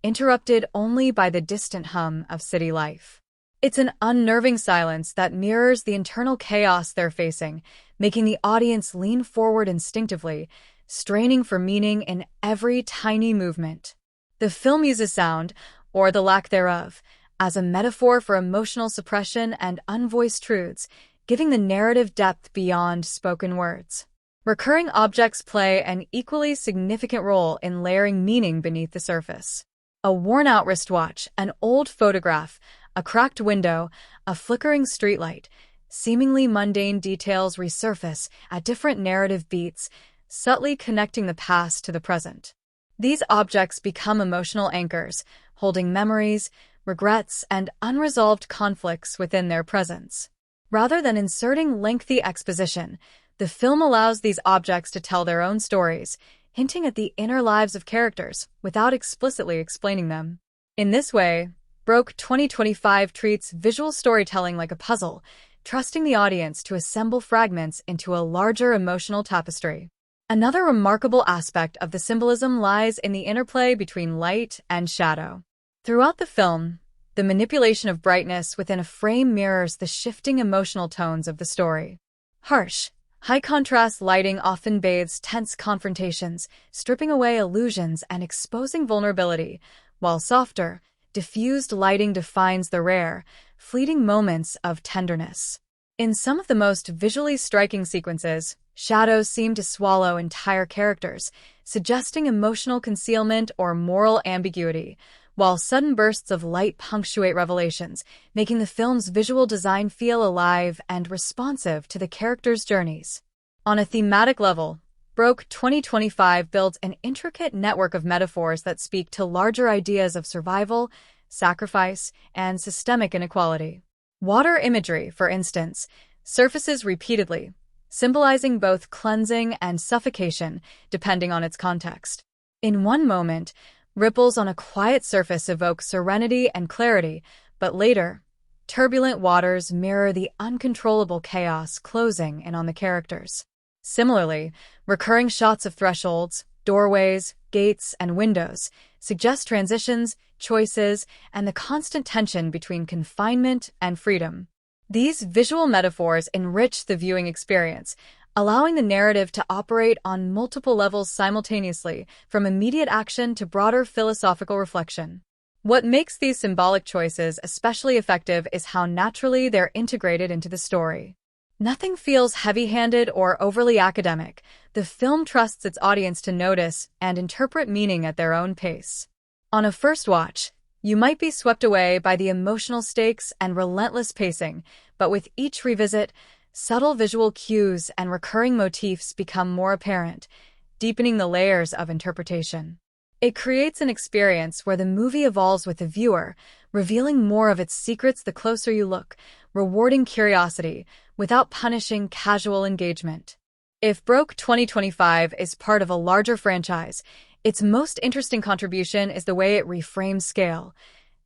interrupted only by the distant hum of city life. It's an unnerving silence that mirrors the internal chaos they're facing, making the audience lean forward instinctively, straining for meaning in every tiny movement. The film uses sound, or the lack thereof, as a metaphor for emotional suppression and unvoiced truths, giving the narrative depth beyond spoken words. Recurring objects play an equally significant role in layering meaning beneath the surface. A worn-out wristwatch, an old photograph, A cracked window, a flickering streetlight. Seemingly mundane details resurface at different narrative beats, subtly connecting the past to the present. These objects become emotional anchors, holding memories, regrets, and unresolved conflicts within their presence. Rather than inserting lengthy exposition, the film allows these objects to tell their own stories, hinting at the inner lives of characters without explicitly explaining them. In this way, Broke 2025 treats visual storytelling like a puzzle, trusting the audience to assemble fragments into a larger emotional tapestry. Another remarkable aspect of the symbolism lies in the interplay between light and shadow. Throughout the film, the manipulation of brightness within a frame mirrors the shifting emotional tones of the story. Harsh, high-contrast lighting often bathes tense confrontations, stripping away illusions and exposing vulnerability, while softer, diffused lighting defines the rare, fleeting moments of tenderness. In some of the most visually striking sequences, shadows seem to swallow entire characters, suggesting emotional concealment or moral ambiguity, while sudden bursts of light punctuate revelations, making the film's visual design feel alive and responsive to the characters' journeys. On a thematic level, Broke 2025 builds an intricate network of metaphors that speak to larger ideas of survival, sacrifice, and systemic inequality. Water imagery, for instance, surfaces repeatedly, symbolizing both cleansing and suffocation, depending on its context. In one moment, ripples on a quiet surface evoke serenity and clarity, but later, turbulent waters mirror the uncontrollable chaos closing in on the characters. Similarly, recurring shots of thresholds, doorways, gates, and windows suggest transitions, choices, and the constant tension between confinement and freedom. These visual metaphors enrich the viewing experience, allowing the narrative to operate on multiple levels simultaneously, from immediate action to broader philosophical reflection. What makes these symbolic choices especially effective is how naturally they're integrated into the story. Nothing feels heavy-handed or overly academic. The film trusts its audience to notice and interpret meaning at their own pace. On a first watch, you might be swept away by the emotional stakes and relentless pacing, but with each revisit, subtle visual cues and recurring motifs become more apparent, deepening the layers of interpretation. It creates an experience where the movie evolves with the viewer, revealing more of its secrets the closer you look, rewarding curiosity without punishing casual engagement. If Broke 2025 is part of a larger franchise, its most interesting contribution is the way it reframes scale.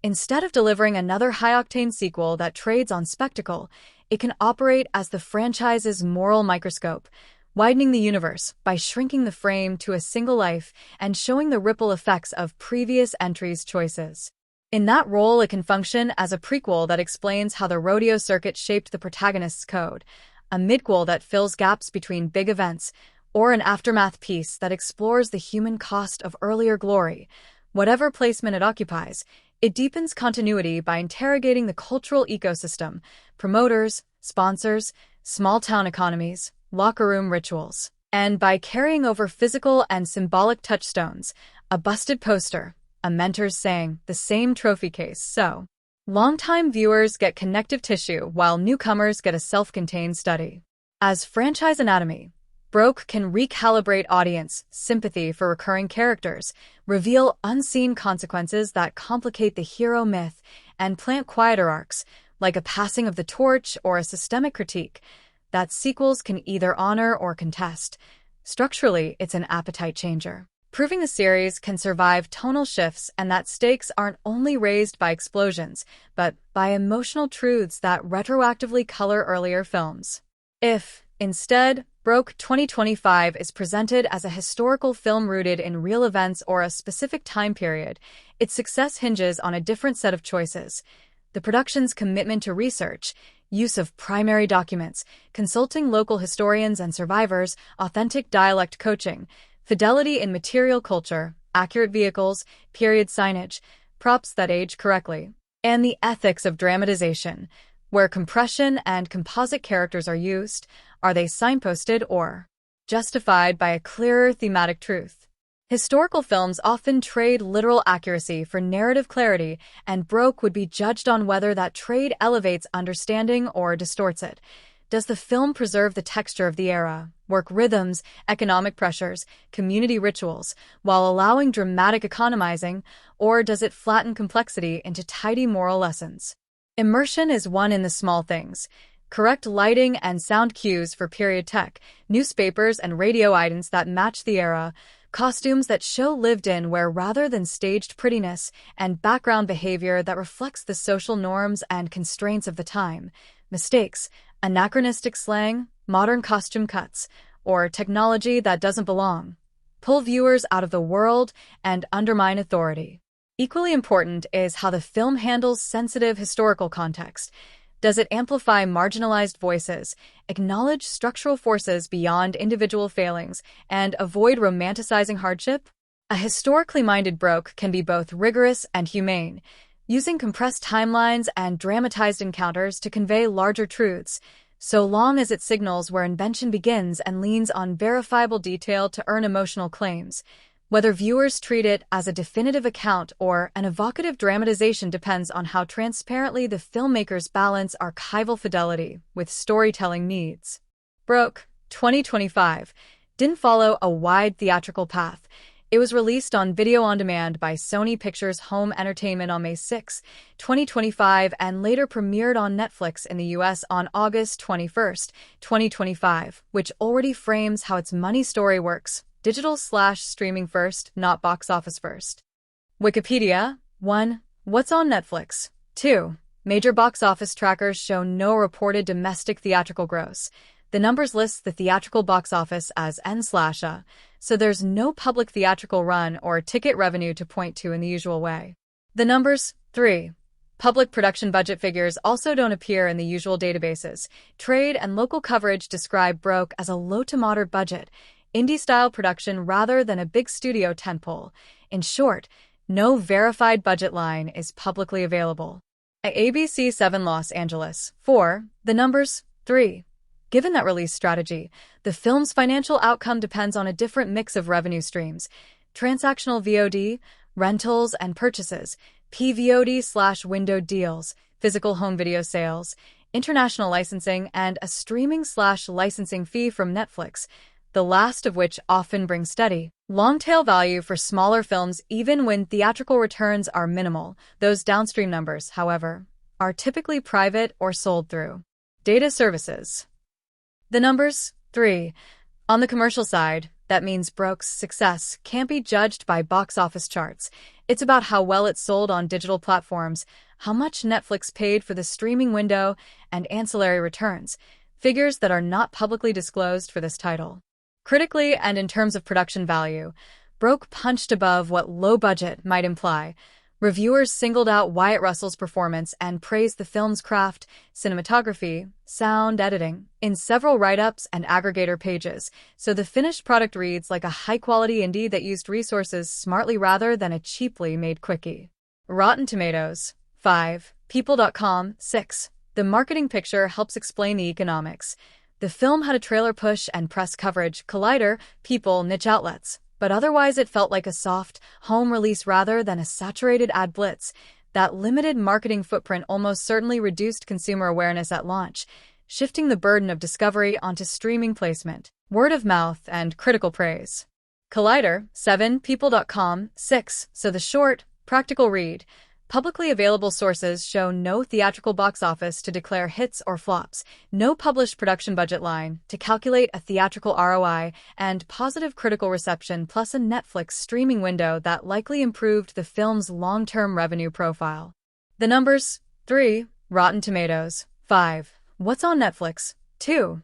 Instead of delivering another high-octane sequel that trades on spectacle, it can operate as the franchise's moral microscope, widening the universe by shrinking the frame to a single life and showing the ripple effects of previous entries' choices. In that role, it can function as a prequel that explains how the rodeo circuit shaped the protagonist's code, a midquel that fills gaps between big events, or an aftermath piece that explores the human cost of earlier glory. Whatever placement it occupies, it deepens continuity by interrogating the cultural ecosystem, promoters, sponsors, small-town economies, locker room rituals, and by carrying over physical and symbolic touchstones, a busted poster, a mentor's saying, the same trophy case. So, longtime viewers get connective tissue while newcomers get a self-contained study. As franchise anatomy, Broke can recalibrate audience sympathy for recurring characters, reveal unseen consequences that complicate the hero myth, and plant quieter arcs, like a passing of the torch or a systemic critique, that sequels can either honor or contest. Structurally, it's an appetite changer, proving the series can survive tonal shifts and that stakes aren't only raised by explosions, but by emotional truths that retroactively color earlier films. If, instead, Broke 2025 is presented as a historical film rooted in real events or a specific time period, its success hinges on a different set of choices. The production's commitment to research, use of primary documents, consulting local historians and survivors, authentic dialect coaching, fidelity in material culture, accurate vehicles, period signage, props that age correctly, and the ethics of dramatization, where compression and composite characters are used. Are they signposted or justified by a clearer thematic truth? Historical films often trade literal accuracy for narrative clarity, and Broke would be judged on whether that trade elevates understanding or distorts it. Does the film preserve the texture of the era, work rhythms, economic pressures, community rituals, while allowing dramatic economizing, or does it flatten complexity into tidy moral lessons? Immersion is won in the small things. Correct lighting and sound cues for period tech, newspapers and radio items that match the era, costumes that show lived-in wear rather than staged prettiness, and background behavior that reflects the social norms and constraints of the time. Mistakes, anachronistic slang, modern costume cuts, or technology that doesn't belong, pull viewers out of the world and undermine authority. Equally important is how the film handles sensitive historical context. Does it amplify marginalized voices, acknowledge structural forces beyond individual failings, and avoid romanticizing hardship? A historically minded Broke can be both rigorous and humane, using compressed timelines and dramatized encounters to convey larger truths, so long as it signals where invention begins and leans on verifiable detail to earn emotional claims. Whether viewers treat it as a definitive account or an evocative dramatization depends on how transparently the filmmakers balance archival fidelity with storytelling needs. Broke, 2025, didn't follow a wide theatrical path. It was released on video on demand by Sony Pictures Home Entertainment on May 6, 2025, and later premiered on Netflix in the US on August 21, 2025, which already frames how its money story works. Digital/streaming first, not box office first. Wikipedia. 1. What's on Netflix? 2. Major box office trackers show no reported domestic theatrical gross. The numbers list the theatrical box office as N/A, so there's no public theatrical run or ticket revenue to point to in the usual way. The numbers. 3. Public production budget figures also don't appear in the usual databases. Trade and local coverage describe Broke as a low to moderate budget, indie-style production rather than a big studio tentpole. In short, no verified budget line is publicly available. At ABC 7 Los Angeles. 4. The numbers. 3. Given that release strategy, the film's financial outcome depends on a different mix of revenue streams: transactional VOD, rentals and purchases, PVOD/windowed deals, physical home video sales, international licensing, and a streaming/licensing fee from Netflix, the last of which often brings steady, long-tail value for smaller films even when theatrical returns are minimal. Those downstream numbers, however, are typically private or sold through data services. The numbers. 3. On the commercial side, that means Broke's success can't be judged by box office charts. It's about how well it sold on digital platforms, how much Netflix paid for the streaming window, and ancillary returns, figures that are not publicly disclosed for this title. Critically and in terms of production value, Broke punched above what low budget might imply. Reviewers singled out Wyatt Russell's performance and praised the film's craft, cinematography, sound editing, in several write-ups and aggregator pages, so the finished product reads like a high-quality indie that used resources smartly rather than a cheaply made quickie. Rotten Tomatoes. 5. People.com. 6. The marketing picture helps explain the economics. The film had a trailer push and press coverage, Collider, People, niche outlets, but otherwise it felt like a soft, home release rather than a saturated ad blitz. That limited marketing footprint almost certainly reduced consumer awareness at launch, shifting the burden of discovery onto streaming placement, word of mouth, and critical praise. Collider. 7. People.com. 6. So the short, practical read. Publicly available sources show no theatrical box office to declare hits or flops, no published production budget line to calculate a theatrical ROI, and positive critical reception plus a Netflix streaming window that likely improved the film's long-term revenue profile. The numbers. 3. Rotten Tomatoes. 5. What's on Netflix? 2.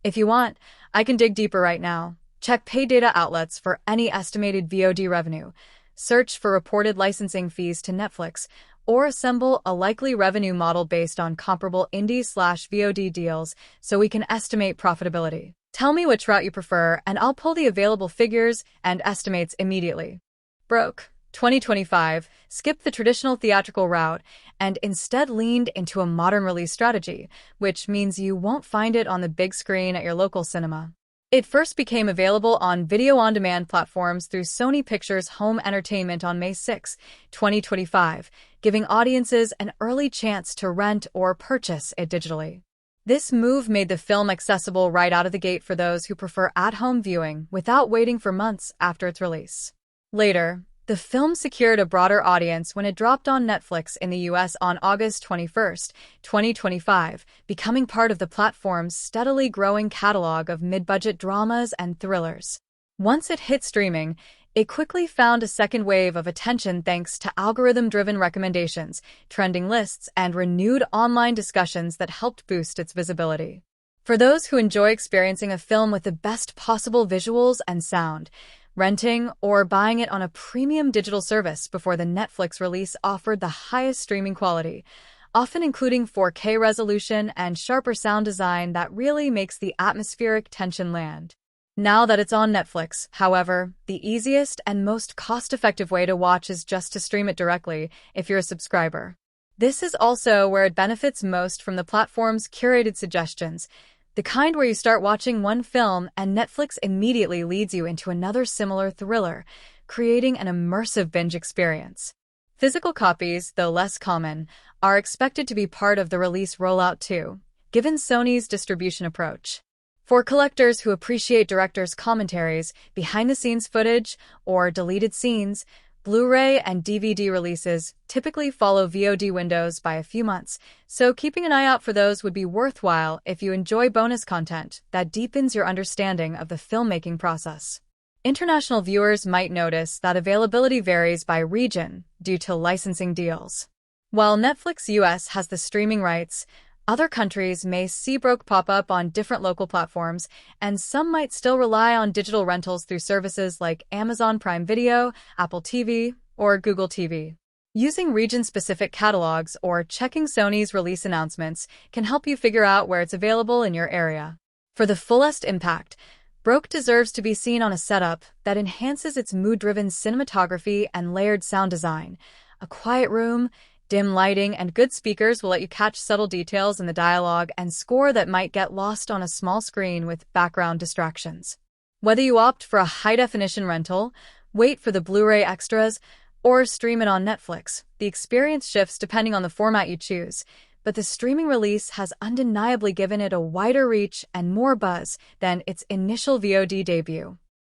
If you want, I can dig deeper right now. Check paid data outlets for any estimated VOD revenue. Search for reported licensing fees to Netflix, or assemble a likely revenue model based on comparable indie/VOD deals so we can estimate profitability. Tell me which route you prefer, and I'll pull the available figures and estimates immediately. Broke, 2025, skipped the traditional theatrical route and instead leaned into a modern release strategy, which means you won't find it on the big screen at your local cinema. It first became available on video-on-demand platforms through Sony Pictures Home Entertainment on May 6, 2025, giving audiences an early chance to rent or purchase it digitally. This move made the film accessible right out of the gate for those who prefer at-home viewing without waiting for months after its release. Later, the film secured a broader audience when it dropped on Netflix in the US on August 21, 2025, becoming part of the platform's steadily growing catalog of mid-budget dramas and thrillers. Once it hit streaming, it quickly found a second wave of attention thanks to algorithm-driven recommendations, trending lists, and renewed online discussions that helped boost its visibility. For those who enjoy experiencing a film with the best possible visuals and sound, renting or buying it on a premium digital service before the Netflix release offered the highest streaming quality, often including 4K resolution and sharper sound design that really makes the atmospheric tension land. Now that it's on Netflix, however, the easiest and most cost-effective way to watch is just to stream it directly if you're a subscriber. This is also where it benefits most from the platform's curated suggestions, the kind where you start watching one film and Netflix immediately leads you into another similar thriller, creating an immersive binge experience. Physical copies, though less common, are expected to be part of the release rollout too, given Sony's distribution approach. For collectors who appreciate directors' commentaries, behind-the-scenes footage, or deleted scenes, Blu-ray and DVD releases typically follow VOD windows by a few months, so keeping an eye out for those would be worthwhile if you enjoy bonus content that deepens your understanding of the filmmaking process. International viewers might notice that availability varies by region due to licensing deals. While Netflix US has the streaming rights, other countries may see Broke pop up on different local platforms, and some might still rely on digital rentals through services like Amazon Prime Video, Apple TV, or Google TV. Using region-specific catalogs or checking Sony's release announcements can help you figure out where it's available in your area. For the fullest impact, Broke deserves to be seen on a setup that enhances its mood-driven cinematography and layered sound design. A quiet room, dim lighting, and good speakers will let you catch subtle details in the dialogue and score that might get lost on a small screen with background distractions. Whether you opt for a high-definition rental, wait for the Blu-ray extras, or stream it on Netflix, the experience shifts depending on the format you choose, but the streaming release has undeniably given it a wider reach and more buzz than its initial VOD debut.